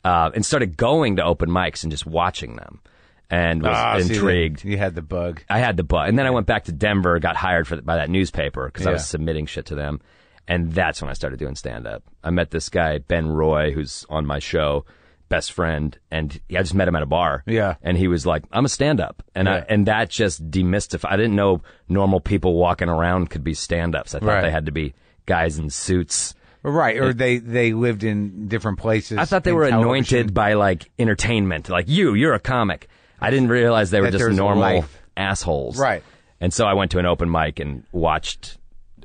and started going to open mics and just watching them, and was intrigued. You had the bug. I had the bug, and then I went back to Denver, got hired by that newspaper because I was submitting shit to them, and that's when I started doing stand-up. I met this guy Ben Roy, who's on my show, best friend, and I just met him at a bar. Yeah, and he was like, "I'm a stand-up," and and that just demystified. I didn't know normal people walking around could be stand-ups. I thought they had to be guys in suits. Right, or they lived in different places. I thought they were anointed by, like, entertainment. Like, you're a comic. I didn't realize they were just normal assholes. Right. And so I went to an open mic and watched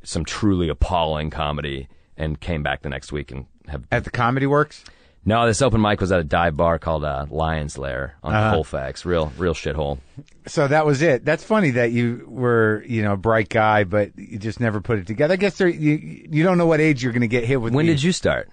some truly appalling comedy and came back the next week and have... At the Comedy Works? No, this open mic was at a dive bar called Lion's Lair on Colfax. Real shithole. So that was it. That's funny that you were, a bright guy, but you just never put it together. I guess you don't know what age you're going to get hit with. When did you start?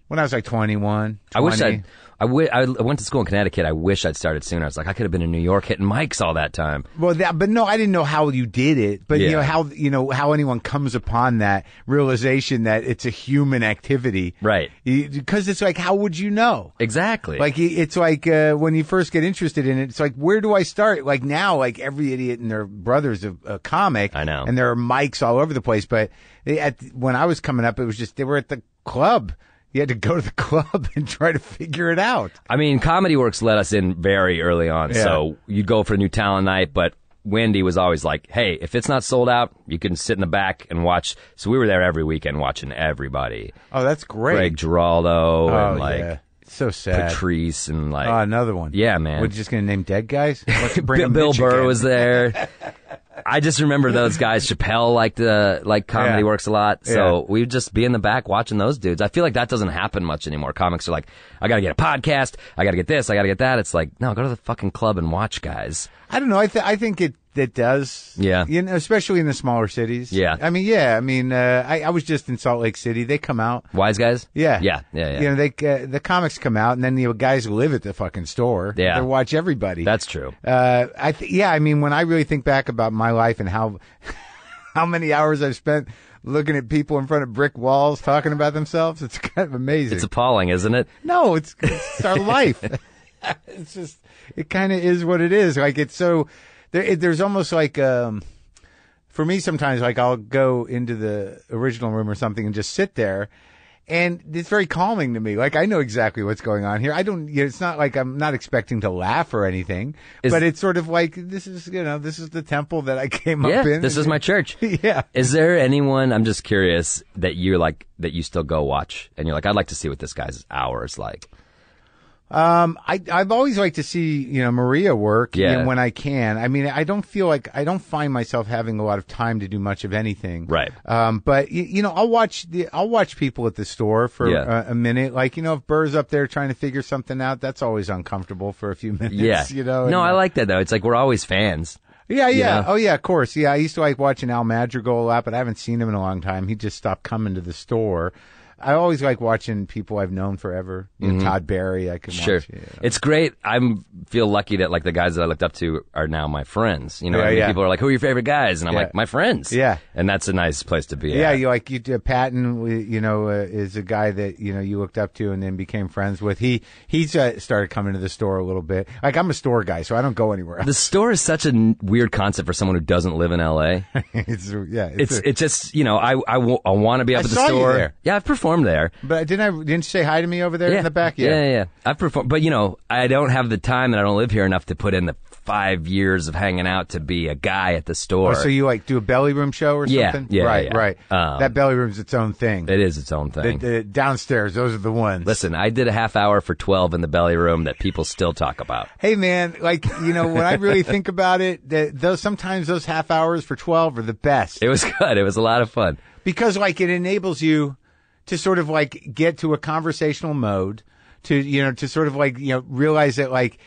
When I was like 21, 20. I wish I went to school in Connecticut. I wish I'd started sooner. I was like, I could have been in New York hitting mics all that time. Well, but no, I didn't know how you did it. But how anyone comes upon that realization that it's a human activity, right? Because it's like, how would you know? Exactly. Like it's like when you first get interested in it, it's like, where do I start? Like now, like every idiot and their brother's a comic. I know, and there are mics all over the place. But when I was coming up, it was just they were at the club. You had to go to the club and try to figure it out. I mean, Comedy Works let us in very early on. Yeah. So you'd go for a new talent night, but Wendy was always like, hey, if it's not sold out, you can sit in the back and watch. So we were there every weekend watching everybody. Oh, that's great. Greg Giraldo and yeah. So sad. Patrice and like... Oh, another one. Yeah, man. We're just going to name dead guys? Bill Burr was there. I just remember those guys. Chappelle liked Comedy Works a lot. So we'd just be in the back watching those dudes. I feel like that doesn't happen much anymore. Comics are like, I got to get a podcast. I got to get this. I got to get that. It's like, no, go to the fucking club and watch, guys. I don't know. I think it does. Yeah. Especially in the smaller cities. Yeah. I was just in Salt Lake City. They come out. Wise guys? Yeah. Yeah. The comics come out, and then the guys who live at the fucking store. Yeah. They watch everybody. That's true. When I really think back about my life and how many hours I've spent looking at people in front of brick walls talking about themselves, it's kind of amazing. It's appalling, isn't it? No, it's our life. It's just, it kind of is what it is. Like, it's so, there's almost like, for me sometimes, like, I'll go into the original room or something and just sit there, and it's very calming to me. Like, I know exactly what's going on here. It's not like I'm not expecting to laugh or anything, but it's sort of like, this is the temple that I came up in. This is my church. Yeah. Is there anyone, I'm just curious, that that you still go watch, and you're like, I'd like to see what this guy's hour is like? I've always liked to see, Maria work when I can. I mean, I don't find myself having a lot of time to do much of anything. Right. But I'll watch people at the store for a minute. Like, if Burr's up there trying to figure something out, that's always uncomfortable for a few minutes. Yeah. No, I like that though. It's like we're always fans. Yeah. You know? Oh, yeah, of course. Yeah, I used to like watching Al Madrigal a lot, but I haven't seen him in a long time. He just stopped coming to the store. I always like watching people I've known forever. Todd Barry, I could watch. It's great. I feel lucky that like the guys that I looked up to are now my friends. People are like, who are your favorite guys? And I'm like, my friends. Yeah. And that's a nice place to be at. Yeah, Patton, is a guy that, you looked up to and then became friends with. He's started coming to the store a little bit. Like, I'm a store guy, so I don't go anywhere else. The store is such a weird concept for someone who doesn't live in L.A. It's just, I want to be up at the store. You there. Yeah, I've performed there. But didn't you say hi to me over there in the back? Yeah. I've performed, but I don't have the time and I don't live here enough to put in the 5 years of hanging out to be a guy at the store. Oh, so you like do a belly room show or something? Yeah, right, yeah. right. That belly room's its own thing. It is its own thing. The downstairs, those are the ones. Listen, I did a half hour for 12 in the belly room that people still talk about. Hey man, like, when I really think about it, sometimes those half hours for 12 are the best. It was good. It was a lot of fun. Because like it enables you to sort of like get to a conversational mode, to sort of like, realize that like,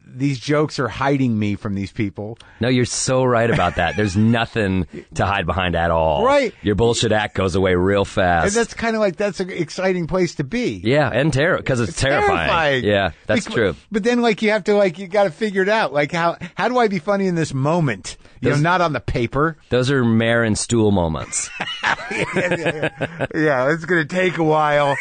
these jokes are hiding me from these people. No, you're so right about that. There's nothing to hide behind at all. Right. Your bullshit act goes away real fast. And that's kind of like, that's an exciting place to be. Yeah, and because it's terrifying. Yeah, that's true. But then like you have to like, you got to figure it out. Like how do I be funny in this moment? Not on the paper. Those are mare and stool moments. Yeah, it's going to take a while.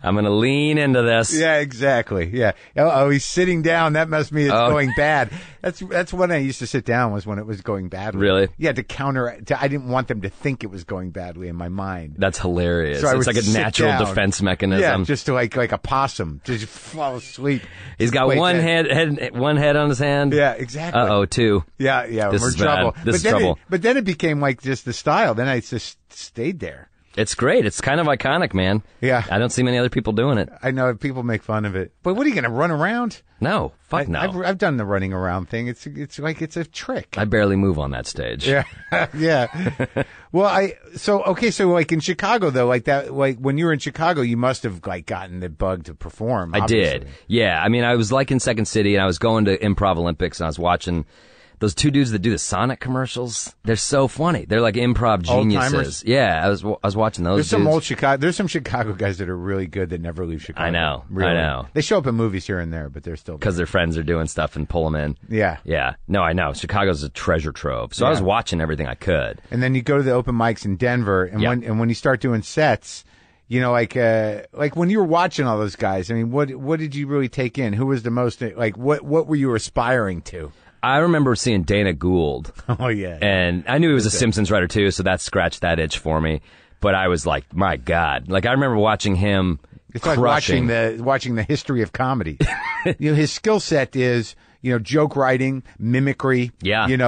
I'm going to lean into this. Yeah, exactly. Yeah. Oh, he's sitting down. That must mean it's going bad. That's when I used to sit down, was when it was going badly. Really? Yeah, I didn't want them to think it was going badly in my mind. That's hilarious. So it's like a natural defense mechanism. Yeah, just to like a possum, just fall asleep. He's got one head on his hand. Yeah, exactly. Two. Yeah, This we're is trouble. bad. This is trouble. But then it became like just the style. Then I just stayed there. It's great. It's kind of iconic, man. Yeah. I don't see many other people doing it. I know people make fun of it. But what are you going to run around? No. Fuck no. I've done the running around thing. It's like it's a trick. I barely move on that stage. Yeah. Yeah. Well, so like in Chicago though, like that, like when you were in Chicago, you must have like gotten the bug to perform. Obviously. I did. Yeah. I mean, I was like in Second City and I was going to Improv Olympics and I was watching those two dudes that do the Sonic commercials. They're so funny. They're like improv geniuses. Old-timers? Yeah, I was watching those. There's some Chicago guys that are really good that never leave Chicago. I know. Really. I know. They show up in movies here and there, but they're still because their friends are doing stuff and pull them in. Yeah. Yeah. No, I know. Chicago's a treasure trove. So I was watching everything I could. And then you go to the open mics in Denver, and when you start doing sets, like when you were watching all those guys, I mean, what did you really take in? Who was the most, like, what were you aspiring to? I remember seeing Dana Gould. Oh, yeah. And I knew he was a Simpsons writer, too, so that scratched that itch for me. But I was like, my God. Like, I remember watching him crushing. Like watching the history of comedy. His skill set is, joke writing, mimicry. Yeah. Doing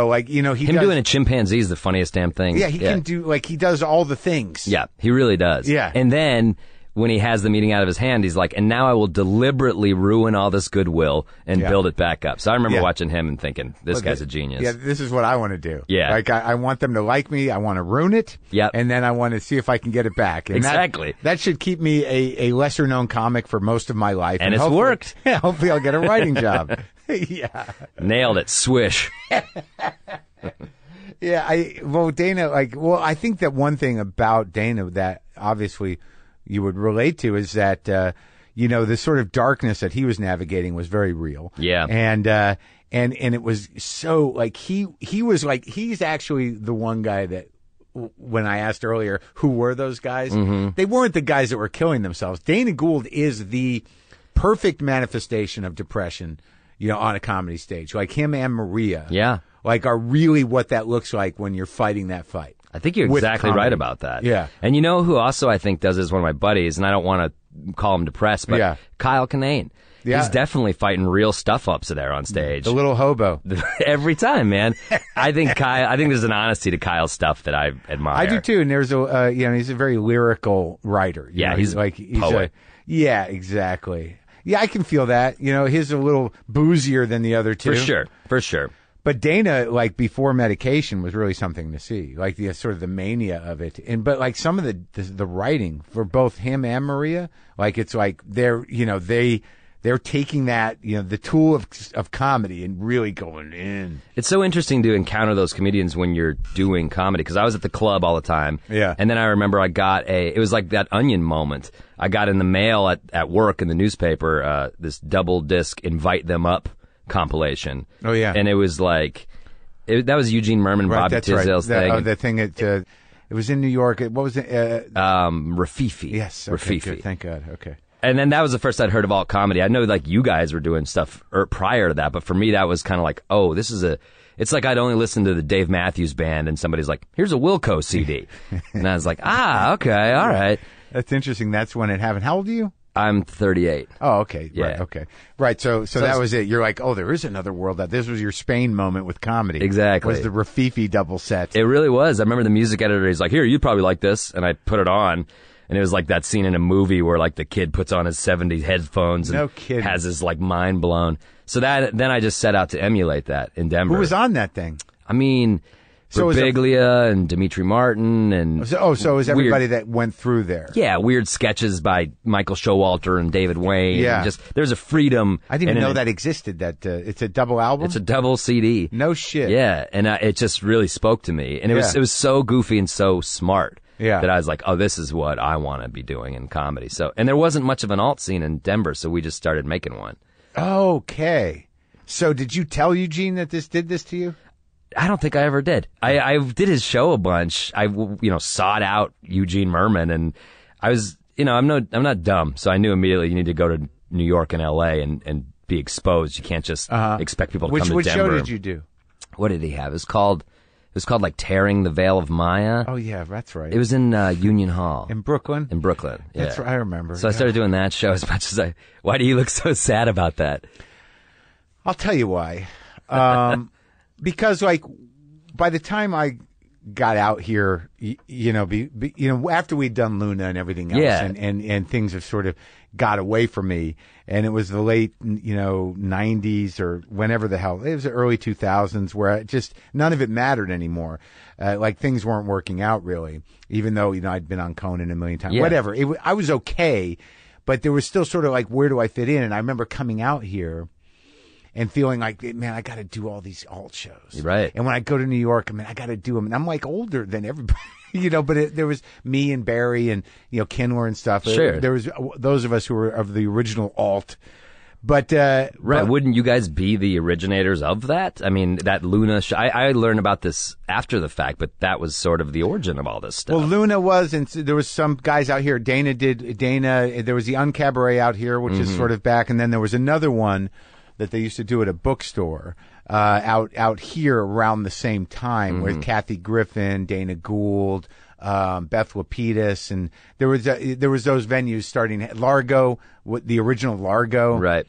a chimpanzee is the funniest damn thing. Yeah, he can do, he does all the things. Yeah, he really does. Yeah. And then when he has the meeting out of his hand, he's like, and now I will deliberately ruin all this goodwill and build it back up. So I remember watching him and thinking, this guy's a genius. Yeah, this is what I want to do. Yeah. Like, I want them to like me. I want to ruin it. Yep. And then I want to see if I can get it back. And exactly. That should keep me a lesser known comic for most of my life. And it's worked. Yeah, hopefully I'll get a writing job. Yeah. Nailed it. Swish. Yeah, Dana, I think that one thing about Dana that obviously you would relate to is that, the sort of darkness that he was navigating was very real. Yeah. And it was so he's actually the one guy that when I asked earlier, who were those guys? Mm-hmm. They weren't the guys that were killing themselves. Dana Gould is the perfect manifestation of depression, on a comedy stage. Like him and Maria. Yeah. Are really what that looks like when you're fighting that fight. I think you're exactly right about that. Yeah. And you know who also I think does is one of my buddies, and I don't want to call him depressed, but Kyle Kinane. Yeah. He's definitely fighting real stuff ups there on stage. The little hobo. Every time, man. I think there's an honesty to Kyle's stuff that I admire. I do too. And there's he's a very lyrical writer. He's a poet. Yeah, exactly. Yeah, I can feel that. He's a little boozier than the other two. For sure. But Dana, before medication, was really something to see. The sort of the mania of it, but some of the writing for both him and Maria, it's like they're taking that the tool of comedy and really going in. It's so interesting to encounter those comedians when you're doing comedy because I was at the club all the time. Yeah, and then I remember I got it was like that Onion moment. I got in the mail at work in the newspaper this double disc Invite Them Up compilation. Oh yeah, and it was that was Eugene Merman, right, Bobby Tisdale's thing. The thing it was in New York. What was it? Rafifi. Yes, okay, Rafifi. Good. Thank God. Okay. And then that was the first I'd heard of alt comedy. I know you guys were doing stuff prior to that, but for me that was kind of like, oh, this is it's like I'd only listened to the Dave Matthews Band and somebody's like, here's a Wilco CD. And I was like, okay, all right. That's interesting. That's when it happened. How old are you? I'm 38. Oh, okay. Yeah. Right. Okay. Right. So that was it. You're like, oh, there is another world. That this was your Spain moment with comedy. Exactly. Was the Rafifi double set? It really was. I remember the music editor. He's like, "Here, you'd probably like this," and I put it on, and it was like that scene in a movie where like the kid puts on his '70s headphones and has his like mind blown. So then I just set out to emulate that in Denver. Who was on that thing? I mean, Birbiglia and Dimitri Martin and so it was everybody that went through there. Yeah, weird sketches by Michael Showalter and David Wayne. Yeah, and just there's a freedom. I didn't even know that existed. That it's a double album. It's a double CD. No shit. Yeah, and it just really spoke to me, and it was so goofy and so smart. Yeah. That I was like, oh, this is what I want to be doing in comedy. So, and there wasn't much of an alt scene in Denver, so we just started making one. Okay. So did you tell Eugene that this did this to you? I don't think I ever did. I did his show a bunch. I sought out Eugene Merman, and I was, I'm not dumb, so I knew immediately you need to go to New York and L.A. and be exposed. You can't just expect people to come to Denver. Which show did you do? What did he have? It was called like Tearing the Veil of Maya. Oh yeah, that's right. It was in Union Hall in Brooklyn. In Brooklyn, yeah. That's right. I remember. So I started doing that show as much as Why do you look so sad about that? I'll tell you why. Because like by the time I got out here, after we'd done Luna and everything else, and things have sort of got away from me, and it was the late 90s or whenever the hell it was, the early 2000s, where none of it mattered anymore. Like things weren't working out really, even though I'd been on Conan a million times. Yeah. Whatever, I was okay, but there was still sort of like, where do I fit in? And I remember coming out here and feeling like, man, I got to do all these alt shows. Right. And when I go to New York, I got to do them. And I'm like older than everybody, but there was me and Barry and, Kindler and stuff. Sure. There was those of us who were of the original alt. But, right. Wouldn't you guys be the originators of that? I mean, that Luna show, I learned about this after the fact, but that was sort of the origin of all this stuff. Well, Luna was, and there was some guys out here. Dana, there was the Uncabaret out here, which is sort of back. And then there was another one that they used to do at a bookstore out here around the same time, with Kathy Griffin, Dana Gould, Beth Lapidus, and there was those venues starting Largo, the original Largo, right?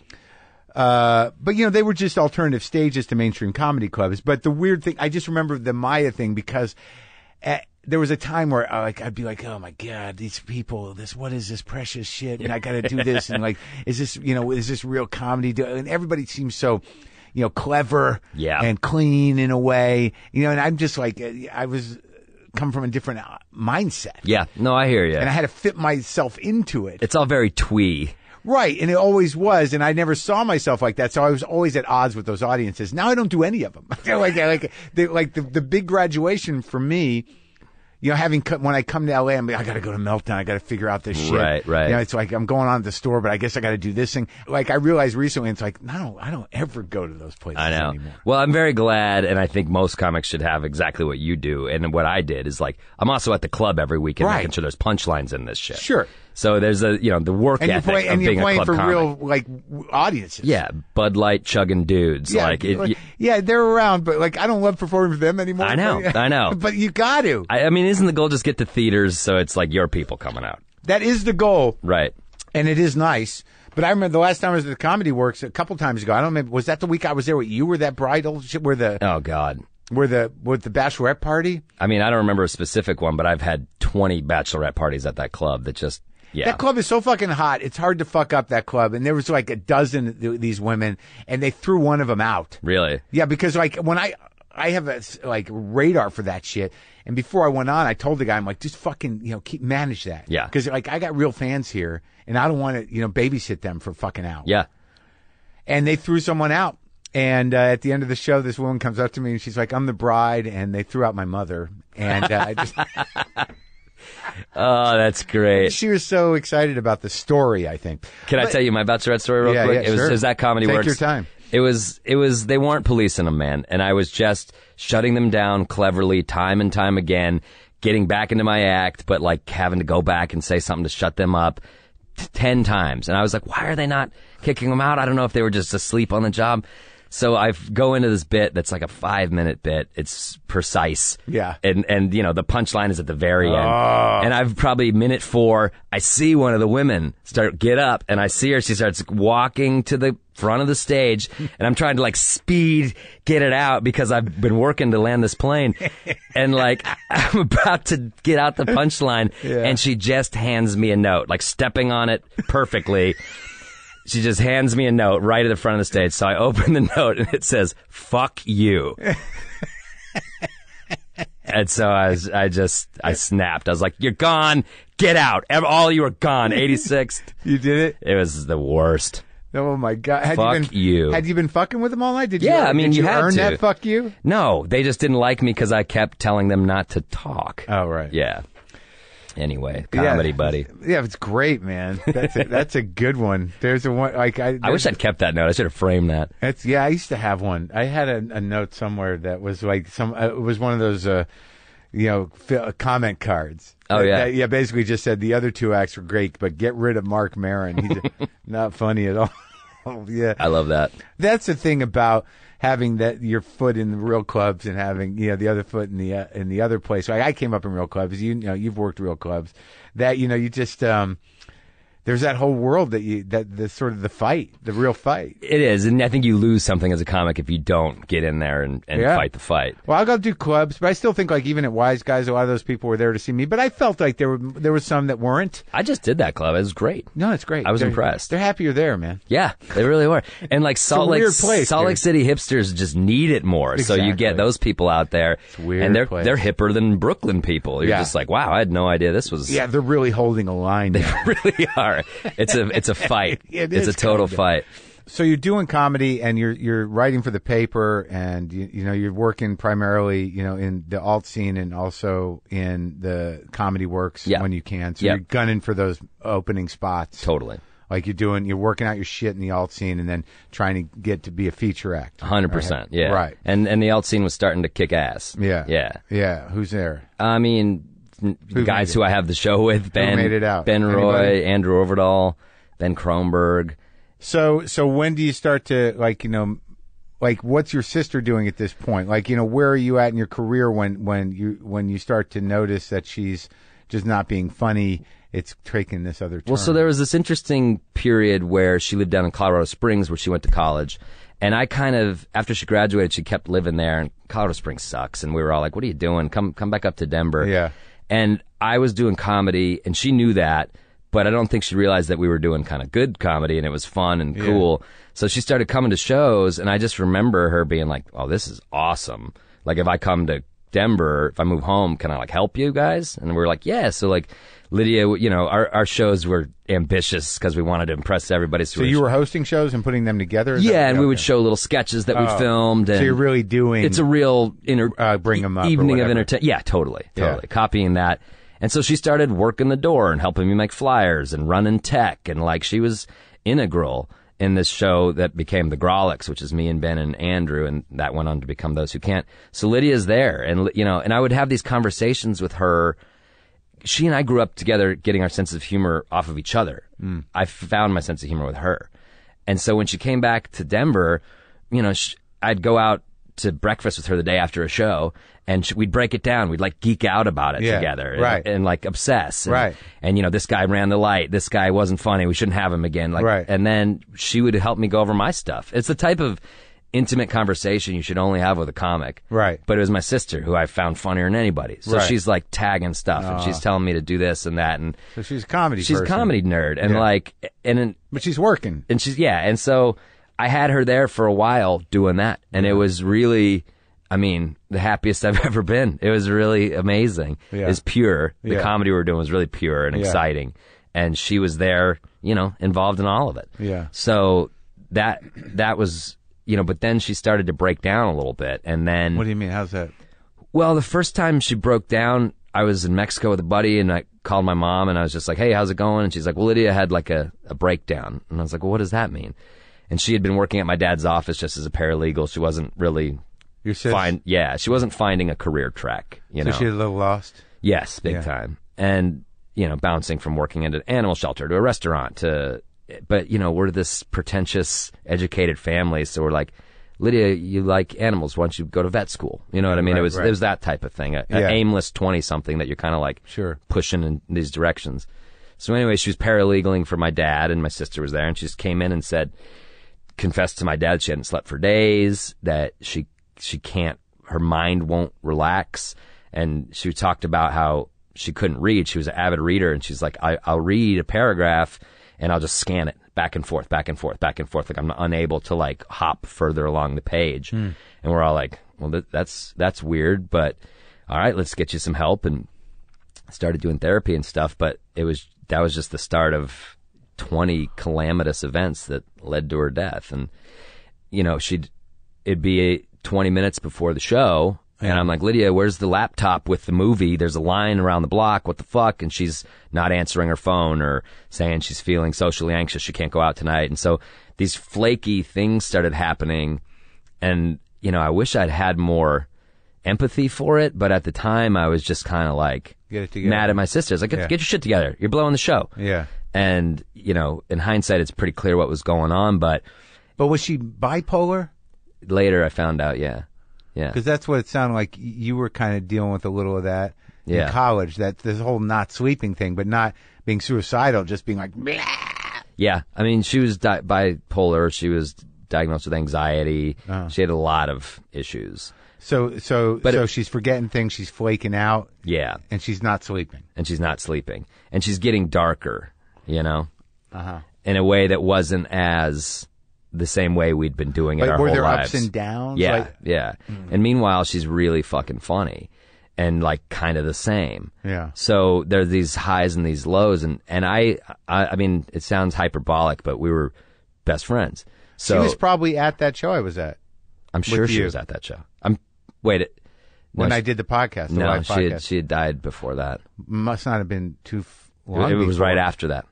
But they were just alternative stages to mainstream comedy clubs. But the weird thing, I just remember the Maya thing because there was a time where I'd be like, oh my God, these people, what is this precious shit? And I got to do this. And like, is this real comedy? And everybody seems so, clever and clean in a way, and I'm just like, I was come from a different mindset. Yeah. No, I hear you. And I had to fit myself into it. It's all very twee. Right, and it always was, and I never saw myself like that, so I was always at odds with those audiences. Now I don't do any of them. the big graduation for me, when I come to LA, I got to go to Meltdown. I got to figure out this shit. Right. It's like I'm going on to the store, but I guess I got to do this thing. Like I realized recently, it's like, no, I don't ever go to those places anymore. Well, I'm very glad, and I think most comics should have exactly what you do. And what I did is like, I'm also at the club every weekend, making sure there's punchlines in this shit. Sure. So there's the work ethic of being a club comic. And you're playing for real, like, audiences. Yeah, Bud Light chugging dudes. Yeah, they're around, but, like, I don't love performing for them anymore. I know. But you got to. I mean, isn't the goal just get to theaters so it's, like, your people coming out? That is the goal. Right. And it is nice. But I remember the last time I was at the Comedy Works a couple times ago. I don't remember. Was that the week I was there with you? Were that bridal shit? Oh, God. With the bachelorette party? I mean, I don't remember a specific one, but I've had 20 bachelorette parties at that club that just... Yeah. That club is so fucking hot. It's hard to fuck up that club. And there was like a dozen of these women, and they threw one of them out. Really? Yeah, because like when I have a like radar for that shit. And before I went on, I told the guy, I'm like, just fucking manage that. Yeah. Because like I got real fans here, and I don't want to babysit them for fucking out. Yeah. And they threw someone out. And at the end of the show, this woman comes up to me and she's like, I'm the bride, and they threw out my mother. And I just. Oh, that's great. She was so excited about the story, I think. Can I tell you my bachelorette story real quick? Yeah, it was that Comedy Works. Take your time. It was, they weren't policing them, man. And I was just shutting them down cleverly time and time again, getting back into my act, but like having to go back and say something to shut them up 10 times. And I was like, why are they not kicking them out? I don't know if they were just asleep on the job. So I go into this bit that's like a 5-minute bit. It's precise. Yeah. And you know, the punchline is at the very end. And I've probably minute 4, I see one of the women get up, and I see her. She starts walking to the front of the stage, and I'm trying to like speed get it out because I've been working to land this plane. And like, I'm about to get out the punchline, and she just hands me a note, like stepping on it perfectly. She just hands me a note right at the front of the stage. So I open the note, and it says, "Fuck you." And so I snapped. I was like, "You're gone. Get out. All you are gone." 86th. You did it? It was the worst. Oh my God. Had you been fucking with them all night? Did you earn that fuck you? No, they just didn't like me because I kept telling them not to talk. Oh, right. Yeah. Anyway, comedy, buddy. Yeah, it's great, man. That's a good one. There's a one like I wish I'd kept that note. I should have framed that. I used to have one. I had a note somewhere that was like it was one of those comment cards. Oh yeah. That basically just said the other 2 acts were great, but get rid of Marc Maron. He's not funny at all. Yeah. I love that. That's the thing about having your foot in the real clubs and having the other foot in the other place. Like I came up in real clubs. You've worked real clubs. That you just there's that whole world that the sort of the real fight. It is, and I think you lose something as a comic if you don't get in there and fight the fight. Well, I'll go do clubs, but I still think like even at Wise Guys, a lot of those people were there to see me. But I felt like there were some that weren't. I just did that club. It was great. No, it's great. I was impressed. They're happy you're there, man. Yeah, they really were. And like Salt Lake City hipsters just need it more. Exactly. So you get those people out there, it's a weird and they're hipper than Brooklyn people. You're just like, wow, I had no idea this was. Yeah, they're really holding a line. They really are. It's a fight. It's a total fight. So you're doing comedy and you're writing for the paper, and you're working primarily in the alt scene and also in the comedy works when you can. So you're gunning for those opening spots. Totally. Like you're working out your shit in the alt scene and then trying to get to be a feature act. 100%. Right? Yeah. Right. And the alt scene was starting to kick ass. Yeah. Yeah. Yeah. Who's there? I mean, guys who I have the show with, Ben made it out? Ben Roy, Anybody? Andrew Overdahl, Ben Kronberg. So when do you start to what's your sister doing at this point? Where are you at in your career when you start to notice that she's just not being funny? It's taking this other turn. Well, so there was this interesting period where she lived down in Colorado Springs where she went to college. And I kind of, after she graduated, she kept living there, and Colorado Springs sucks. And we were all like, what are you doing? Come back up to Denver. Yeah. And I was doing comedy, and she knew that, but I don't think she realized that we were doing kind of good comedy, and it was fun and cool. So she started coming to shows, and I just remember her being like, oh, this is awesome. Like, if I come to Denver, if I move home, can I help you guys? And we were like, yeah. So Lydia, our shows were ambitious because we wanted to impress everybody. So you were hosting shows and putting them together? And we would show little sketches that we filmed. And so you're really doing... It's a real bring them up evening of entertainment. Yeah, totally. Copying that. And so she started working the door and helping me make flyers and running tech. And she was integral in this show that became the Grolics, which is me and Ben and Andrew, and that went on to become Those Who Can't. So Lydia's there, and and I would have these conversations with her. She and I grew up together, getting our sense of humor off of each other. I found my sense of humor with her, and so when she came back to Denver, I'd go out to breakfast with her the day after a show, and we'd break it down. We'd geek out about it together, and obsess. And this guy ran the light. This guy wasn't funny. We shouldn't have him again. And then she would help me go over my stuff. It's the type of intimate conversation you should only have with a comic. Right. But it was my sister who I found funnier than anybody. So she's tagging stuff, and she's telling me to do this and that. And so she's a comedy She's person. a comedy nerd, and but she's working. And and so I had her there for a while doing that, and it was really, the happiest I've ever been. It was really amazing. Yeah. It's pure. The comedy we were doing was really pure and exciting, and she was there, involved in all of it. Yeah. So that was, but then she started to break down a little bit, and then... What do you mean? How's that? Well, the first time she broke down, I was in Mexico with a buddy, and I called my mom, and I was just like, hey, how's it going? And she's like, well, Lydia had a breakdown. And I was like, well, what does that mean? And she had been working at my dad's office just as a paralegal. She wasn't really... Your sis? She wasn't finding a career track, So she had a little lost? Yes, big time. And, bouncing from working at an animal shelter to a restaurant to... But, we're this pretentious, educated family, so we're like, Lydia, you like animals. Why don't you go to vet school? You know what I mean? It was that type of thing. An aimless 20-something that you're kind of like pushing in these directions. So anyway, she was paralegaling for my dad, and my sister was there, and she just came in and confessed to my dad she hadn't slept for days, that she can't, her mind won't relax, and she talked about how she couldn't read. She was an avid reader, and she's like, I'll read a paragraph, and I'll just scan it back and forth, back and forth, back and forth. Like I'm unable to like hop further along the page. And we're all like, well, that's weird, but all right, let's get you some help. And started doing therapy and stuff. But that was just the start of 20 calamitous events that led to her death. And, you know, it'd be 20 minutes before the show. And I'm like, Lydia, where's the laptop with the movie? There's a line around the block. What the fuck? And she's not answering her phone or saying she's feeling socially anxious. She can't go out tonight. And so these flaky things started happening. And, you know, I wish I'd had more empathy for it. But at the time, I was just kind of like mad at my sisters. Like, get your shit together. You're blowing the show. Yeah. And, you know, in hindsight, it's pretty clear what was going on. But was she bipolar? Later, I found out, yeah. Yeah. Because that's what it sounded like. You were kind of dealing with a little of that in college, that this whole not sleeping thing, but not being suicidal, just being like, blah. Yeah. I mean, she was bipolar. She was diagnosed with anxiety. She had a lot of issues. So she's forgetting things. She's flaking out. Yeah. And she's not sleeping. And she's getting darker, you know, in a way that wasn't as the same way we'd been doing it our whole lives. Were there ups and downs? Yeah, yeah. And meanwhile, she's really fucking funny and like kind of the same. Yeah. So there are these highs and these lows, and I mean, it sounds hyperbolic, but we were best friends. So she was probably at that show I was at. I'm sure she was at that show. When I did the podcast. No, she had died before that. Must not have been too long. It was right after that.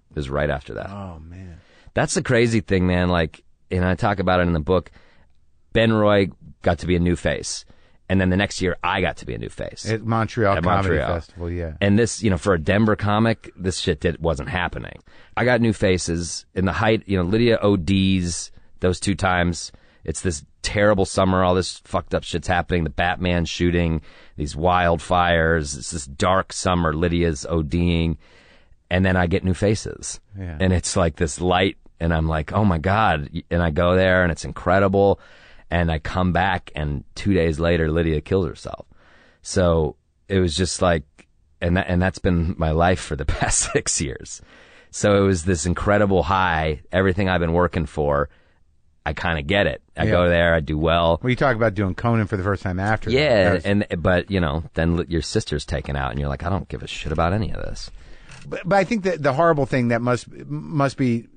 Oh man, that's the crazy thing, man. Like. And I talk about it in the book. Ben Roy got to be a new face. And then the next year, I got to be a new face. At Montreal Comedy Festival, yeah. And this, you know, for a Denver comic, this shit wasn't happening. I got new faces. In the height, you know, Lydia ODs those 2 times. It's this terrible summer. All this fucked up shit's happening. The Batman shooting, these wildfires. It's this dark summer. Lydia's ODing. And then I get new faces. Yeah. And it's like this light. And I'm like, oh my God. And I go there and it's incredible. And I come back and 2 days later, Lydia kills herself. So it was just like, and that's been my life for the past 6 years. So it was this incredible high. Everything I've been working for, I kind of get it. I go there, I do well. Well, you talk about doing Conan for the first time after. Yeah. But you know, then your sister's taken out and you're like, I don't give a shit about any of this. But I think that the horrible thing that must be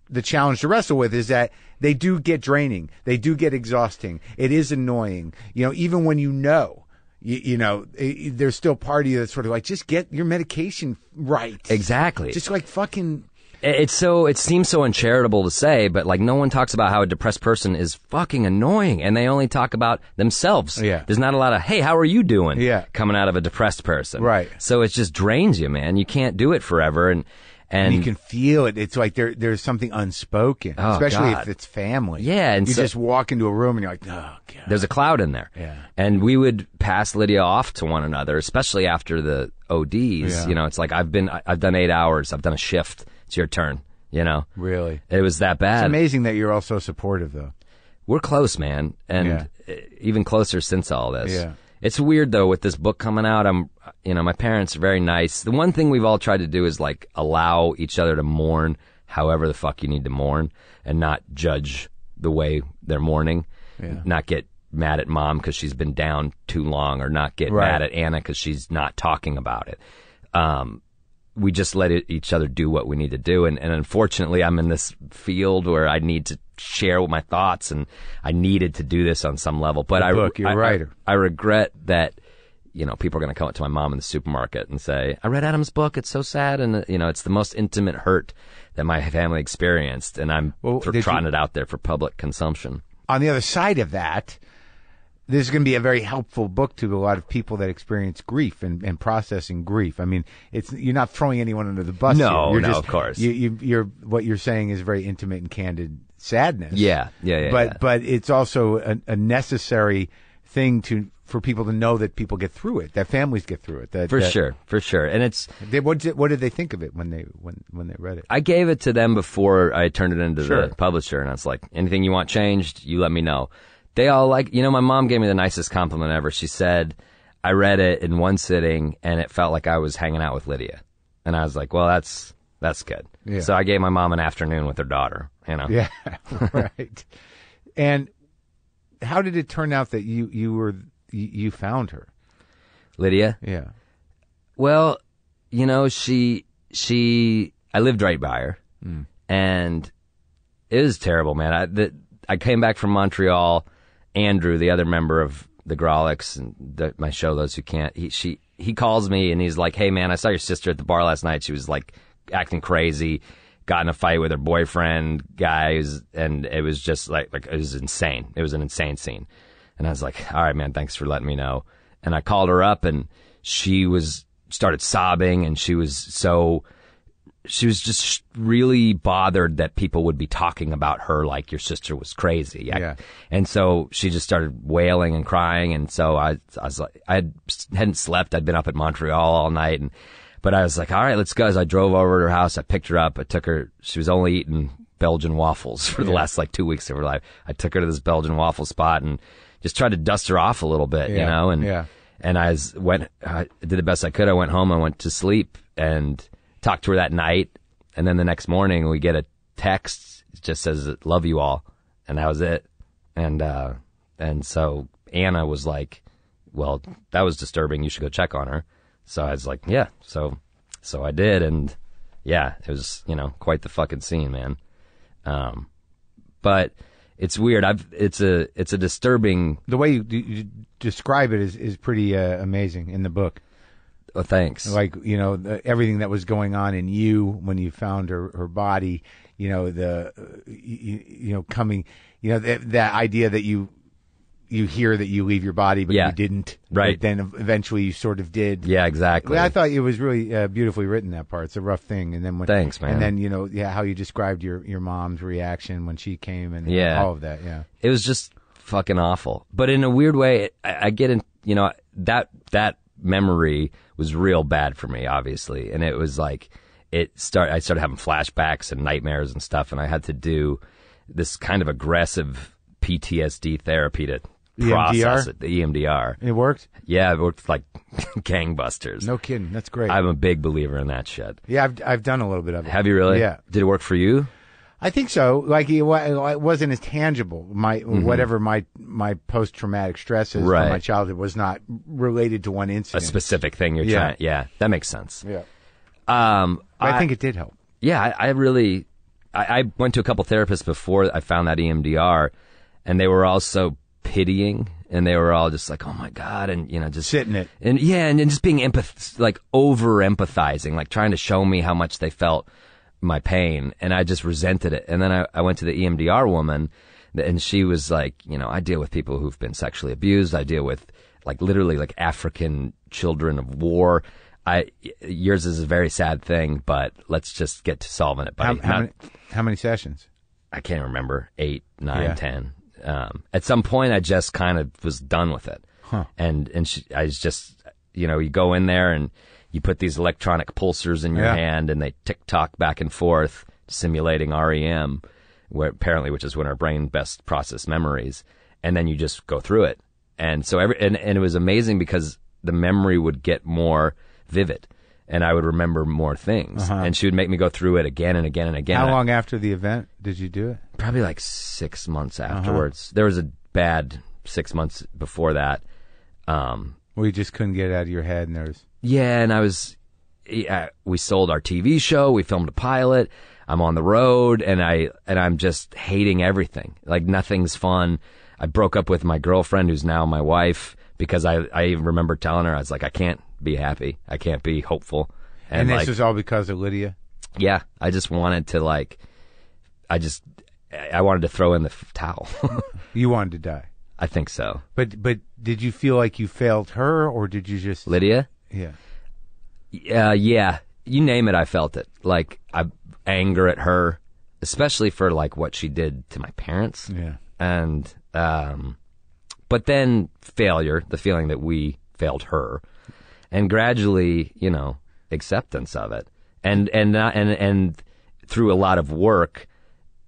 the challenge to wrestle with is that they do get draining. They do get exhausting. It is annoying. You know, even when you know, there's still part of you that's sort of like, just get your medication right. Exactly. Just like fucking. It seems so uncharitable to say, but like no one talks about how a depressed person is fucking annoying and they only talk about themselves. Yeah. There's not a lot of, hey, how are you doing? Yeah. Coming out of a depressed person. Right. So it just drains you, man. You can't do it forever. And you can feel it. It's like there's something unspoken, especially if it's family. Yeah. And you just walk into a room and you're like, oh, God. There's a cloud in there. Yeah. And we would pass Lydia off to one another, especially after the ODs. Yeah. You know, it's like I've done 8 hours. I've done a shift. It's your turn, you know? Really? It was that bad. It's amazing that you're all so supportive, though. We're close, man. And even closer since all this. Yeah. It's weird, though, with this book coming out. My parents are very nice. The one thing we've all tried to do is, like, allow each other to mourn however the fuck you need to mourn and not judge the way they're mourning. Yeah. Not get mad at mom because she's been down too long or not get mad at Anna because she's not talking about it. We just let each other do what we need to do. And unfortunately, I'm in this field where I need to share my thoughts, and I needed to do this on some level. But you're a writer. I regret that, people are going to come up to my mom in the supermarket and say, I read Adam's book. It's so sad. And, it's the most intimate hurt that my family experienced. And I'm trotting it out there for public consumption. On the other side of that, this is going to be a very helpful book to a lot of people that experience grief and processing grief. I mean, you're not throwing anyone under the bus. No, here. No, of course. What you're saying is very intimate and candid sadness. Yeah. But it's also a necessary thing for people to know that people get through it, that families get through it. For sure. And it's what did they think of it when they read it? I gave it to them before I turned it into the publisher, and I was like, anything you want changed, you let me know. They all my mom gave me the nicest compliment ever. She said, I read it in one sitting, and it felt like I was hanging out with Lydia. And I was like, well, that's good. Yeah. So I gave my mom an afternoon with her daughter, Yeah, right. And how did it turn out that you found her? Lydia? Yeah. Well, I lived right by her, and it was terrible, man. I came back from Montreal. Andrew, the other member of the Grolics and my show, Those Who Can't, he calls me and he's like, hey man, I saw your sister at the bar last night. She was like acting crazy, got in a fight with her boyfriend guys, and it was just like it was insane. It was an insane scene. And I was like, all right, man, thanks for letting me know. And I called her up, and she started sobbing, and she was just really bothered that people would be talking about her like your sister was crazy. Yeah. And so she just started wailing and crying. And so I was like, I hadn't slept. I'd been up at Montreal all night. But I was like, all right, let's go. As I drove over to her house, I picked her up. I took her. She was only eating Belgian waffles for the last 2 weeks of her life. I took her to this Belgian waffle spot and just tried to dust her off a little bit, And I did the best I could. I went home. I went to sleep and talked to her that night, and then the next morning we get a text. It just says, love you all, and that was it. And so Anna was like, well, that was disturbing, you should go check on her. So I was like, yeah. So I did, and yeah, it was, quite the fucking scene, man. But it's weird. It's a disturbing. The way you describe it is pretty amazing in the book. Oh, thanks. Like, everything that was going on in you when you found her body, coming, that idea that you hear that you leave your body, but you didn't. Right. But then eventually you sort of did. Yeah, exactly. I thought it was really beautifully written, that part. It's a rough thing. And then thanks, man. And then, how you described your mom's reaction when she came and all of that. Yeah. It was just fucking awful. But in a weird way, I get in, that memory was real bad for me, obviously. And it was like, I started having flashbacks and nightmares and stuff, and I had to do this kind of aggressive PTSD therapy to process it. The EMDR. It worked? Yeah, it worked like gangbusters. No kidding. That's great. I'm a big believer in that shit. Yeah, I've done a little bit of it. Have you really? Yeah. Did it work for you? I think so. Like, it wasn't as tangible. Whatever my post-traumatic stresses from my childhood was not related to one incident. A specific thing you're trying. Yeah, that makes sense. Yeah. I think it did help. Yeah, I really. I went to a couple therapists before I found that EMDR, and they were all so pitying, and they were all just like, "Oh my God," and just sitting it, and and just being over empathizing, like trying to show me how much they felt my pain, and I just resented it. And then I went to the EMDR woman, and she was like, I deal with people who've been sexually abused. I deal with literally African children of war. Yours is a very sad thing, but let's just get to solving it, buddy. How many sessions? I can't remember. 8, 9, 10. At some point, I just kind of was done with it. Huh. And I was just, you go in there and you put these electronic pulsers in your hand, and they tick-tock back and forth, simulating REM, which is when our brain best process memories. And then you just go through it. And so and it was amazing because the memory would get more vivid, and I would remember more things. Uh-huh. And she would make me go through it again and again and again. How long after the event did you do it? Probably 6 months afterwards. There was a bad 6 months before that. Well, you just couldn't get it out of your head, and there's... Yeah, and we sold our TV show, we filmed a pilot, I'm on the road, and I'm just hating everything. Nothing's fun. I broke up with my girlfriend, who's now my wife, because I remember telling her, I was like, I can't be happy. I can't be hopeful. And this was all because of Lydia? Yeah. I just wanted to I wanted to throw in the towel. You wanted to die? I think so. But did you feel like you failed her, or did you just... Lydia? Yeah. Yeah. You name it, I felt it. Anger at her, especially for like what she did to my parents. Yeah. And, but then failure, the feeling that we failed her, and gradually, you know, acceptance of it. And through a lot of work,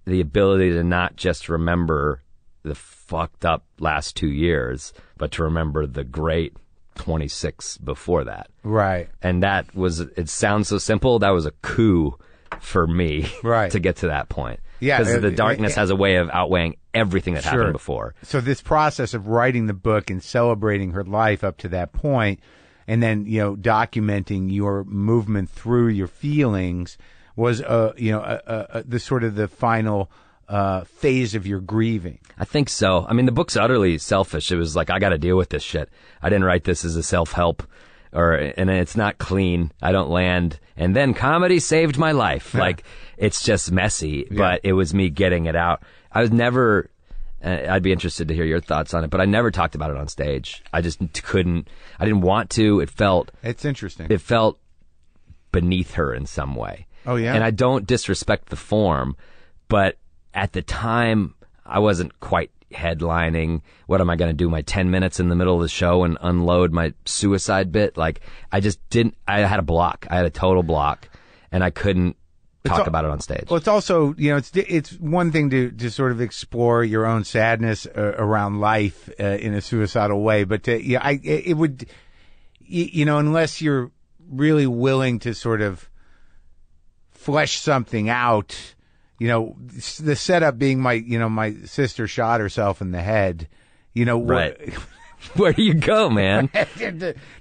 the ability to not just remember the fucked up last 2 years, but to remember the great 26 before that. Right. And that was, it sounds so simple, that was a coup for me to get to that point. Yeah. Because the darkness has a way of outweighing everything that happened before. So this process of writing the book and celebrating her life up to that point, and then, you know, documenting your movement through your feelings was, the sort of the final phase of your grieving. I think so. I mean, the book's utterly selfish. It was like, I got to deal with this shit. I didn't write this as a self-help, and it's not clean. I don't land. And then comedy saved my life. Like, it's just messy, but it was me getting it out. I was never, I'd be interested to hear your thoughts on it, but I never talked about it on stage. I just couldn't, I didn't want to. It's interesting. It felt beneath her in some way. Oh, yeah? And I don't disrespect the form, but at the time, I wasn't quite headlining. What am I going to do? My 10 minutes in the middle of the show and unload my suicide bit? Like, I just didn't, I had a block. I had a total block, and I couldn't talk about it on stage. Well, it's also, you know, it's one thing to sort of explore your own sadness around life in a suicidal way, but it would, you know, unless you're really willing to sort of flesh something out, you know, the setup being my sister shot herself in the head, you know. Right. Where do you go, man?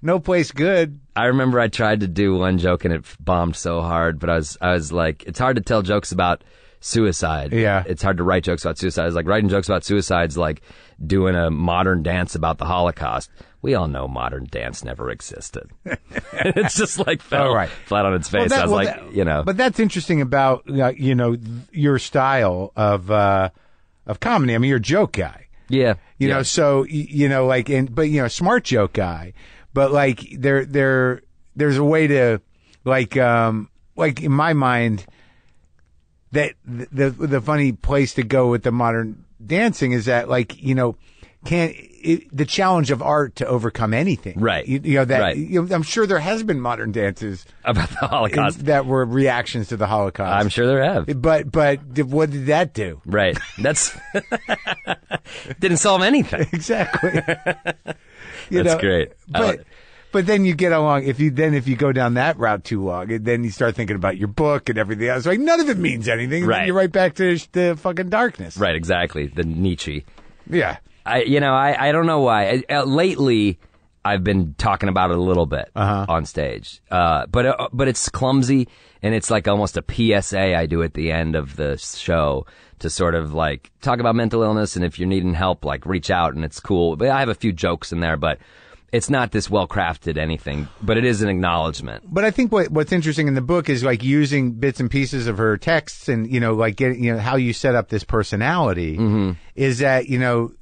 No place good. I remember I tried to do one joke and it bombed so hard, but I was like, it's hard to tell jokes about suicide. Yeah. It's hard to write jokes about suicide. It's like writing jokes about suicide's like doing a modern dance about the Holocaust. We all know modern dance never existed. It's just like fell flat on its face. You know. But that's interesting about, you know, your style of comedy. I mean, you're a joke guy. Yeah. You know, so, you know, like, but, you know, smart joke guy. But, like, there's a way to, like in my mind, that the funny place to go with the modern dancing is that, like, you know, the challenge of art to overcome anything. Right. You know, that, you know, I'm sure there has been modern dances about the Holocaust that were reactions to the Holocaust. I'm sure there have. But what did that do? Right. That's didn't solve anything. Exactly. That's great. But then you get along, if you go down that route too long, and then you start thinking about your book and everything else. Like, none of it means anything. Right. Then you're right back to the fucking darkness. Right, exactly. The Nietzsche. Yeah. I don't know why. Lately, I've been talking about it a little bit on stage. But it's clumsy, and it's like almost a PSA I do at the end of the show to sort of like talk about mental illness, and if you're needing help, like reach out, and it's cool. But I have a few jokes in there, but it's not this well-crafted anything, but it is an acknowledgement. But I think what's interesting in the book is like using bits and pieces of her texts and, you know, like getting, you know, how you set up this personality is that, you know,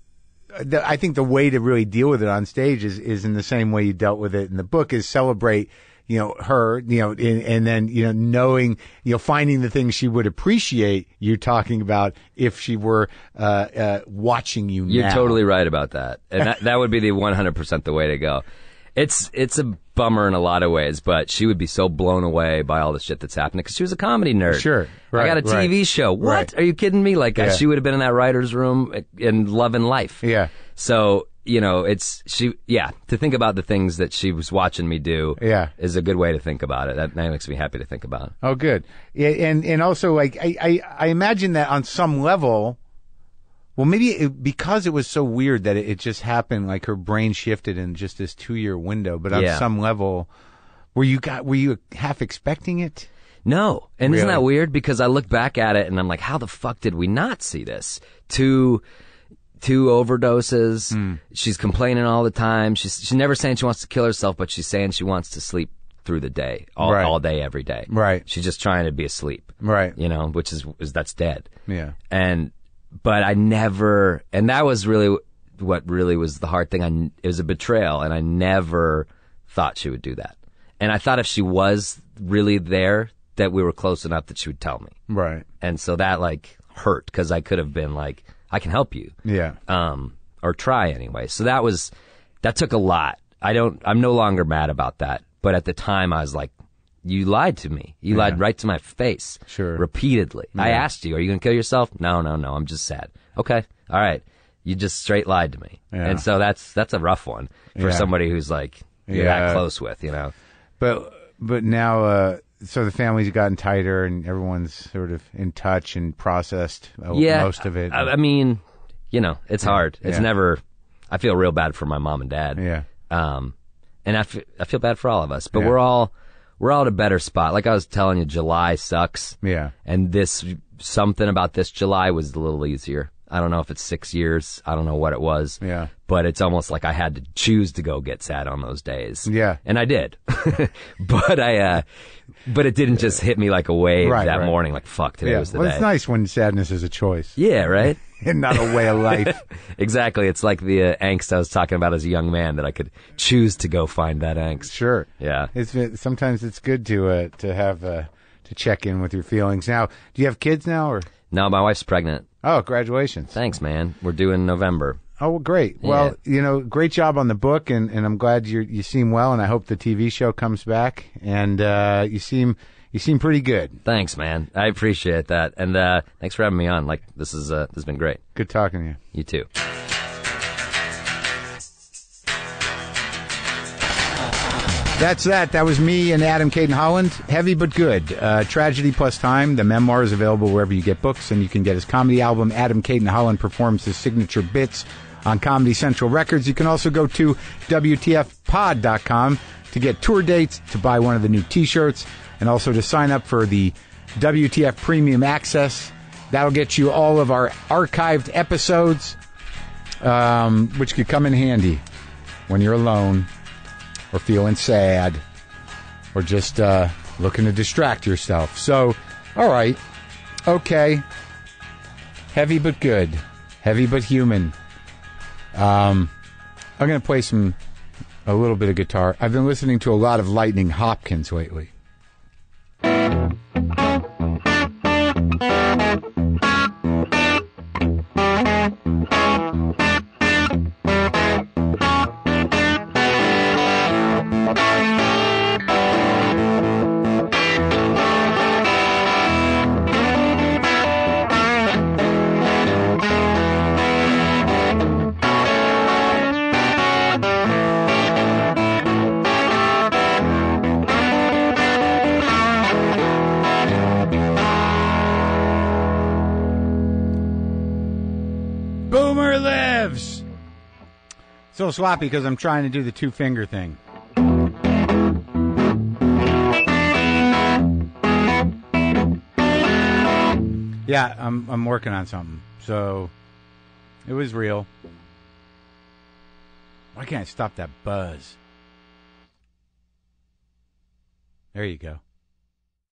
I think the way to really deal with it on stage is in the same way you dealt with it in the book, is celebrate, you know, her, you know, and then, you know, knowing, you know, finding the things she would appreciate you talking about if she were watching you now. You're totally right about that. And that would be the 100% the way to go. It's a bummer in a lot of ways, but she would be so blown away by all the shit that's happening because she was a comedy nerd. Sure. Right, I got a TV show. What? Right. Are you kidding me? Like, she would have been in that writer's room and loving life. Yeah. So, you know, to think about the things that she was watching me do is a good way to think about it. That makes me happy to think about it. Oh, good. Yeah, and also, like, I imagine that on some level, well, maybe because it was so weird that it just happened, like her brain shifted in just this 2-year window, but on some level, were you half expecting it? No. And Really? Isn't that weird? Because I look back at it and I'm like, how the fuck did we not see this? Two overdoses. She's complaining all the time. She's never saying she wants to kill herself, but she's saying she wants to sleep through the day, all day, every day. Right. She's just trying to be asleep. Right. You know, which is that's dead. Yeah. But I never, and that was really what really was the hard thing. It was a betrayal, and I never thought she would do that. And I thought if she was really there, that we were close enough that she would tell me. Right. And so that, like, hurt, because I could have been like, I can help you. Yeah. Or try anyway. So that took a lot. I'm no longer mad about that. But at the time, I was like, you lied to me. You lied right to my face. Sure. Repeatedly. Yeah. I asked you, are you going to kill yourself? No, I'm just sad. Okay. All right. You just straight lied to me. Yeah. And so that's a rough one for somebody who's like, you're that close with, you know. But now, so the family's gotten tighter and everyone's sort of in touch and processed most of it. I mean, you know, it's hard. It's never, I feel real bad for my mom and dad. Yeah. And I feel bad for all of us, but we're all at a better spot. Like I was telling you, July sucks. Yeah. And something about this July was a little easier. I don't know if it's 6 years. I don't know what it was. Yeah. But it's almost like I had to choose to go get sad on those days. Yeah. And I did. but it didn't just hit me like a wave that morning, like, fuck, today was the day. Well, it's nice when sadness is a choice. Yeah, right? And not a way of life. Exactly. It's like the angst I was talking about as a young man, that I could choose to go find that angst. Sure. Yeah. Sometimes it's good to have to check in with your feelings. Now, do you have kids now, or? No, my wife's pregnant. Oh, congratulations. Thanks, man. We're due in November. Oh, well, great. Yeah. Well, you know, great job on the book, and I'm glad you seem well, and I hope the TV show comes back, and you seem pretty good. Thanks, man. I appreciate that, and thanks for having me on. Like, this has been great. Good talking to you. You too. That's that. That was me and Adam CAYTON-HOLLAND. Heavy but good. Tragedy Plus Time. The memoir is available wherever you get books, and you can get his comedy album. Adam CAYTON-HOLLAND performs his signature bits on Comedy Central Records. You can also go to WTFpod.com to get tour dates, to buy one of the new T-shirts, and also to sign up for the WTF Premium Access. That'll get you all of our archived episodes, which could come in handy when you're alone, or feeling sad, or just looking to distract yourself. So, all right, okay. Heavy but good. Heavy but human. I'm going to play a little bit of guitar. I've been listening to a lot of Lightning Hopkins lately. Boomer lives! It's a little sloppy because I'm trying to do the two-finger thing. Yeah, I'm working on something. So, it was real. Why can't I stop that buzz? There you go.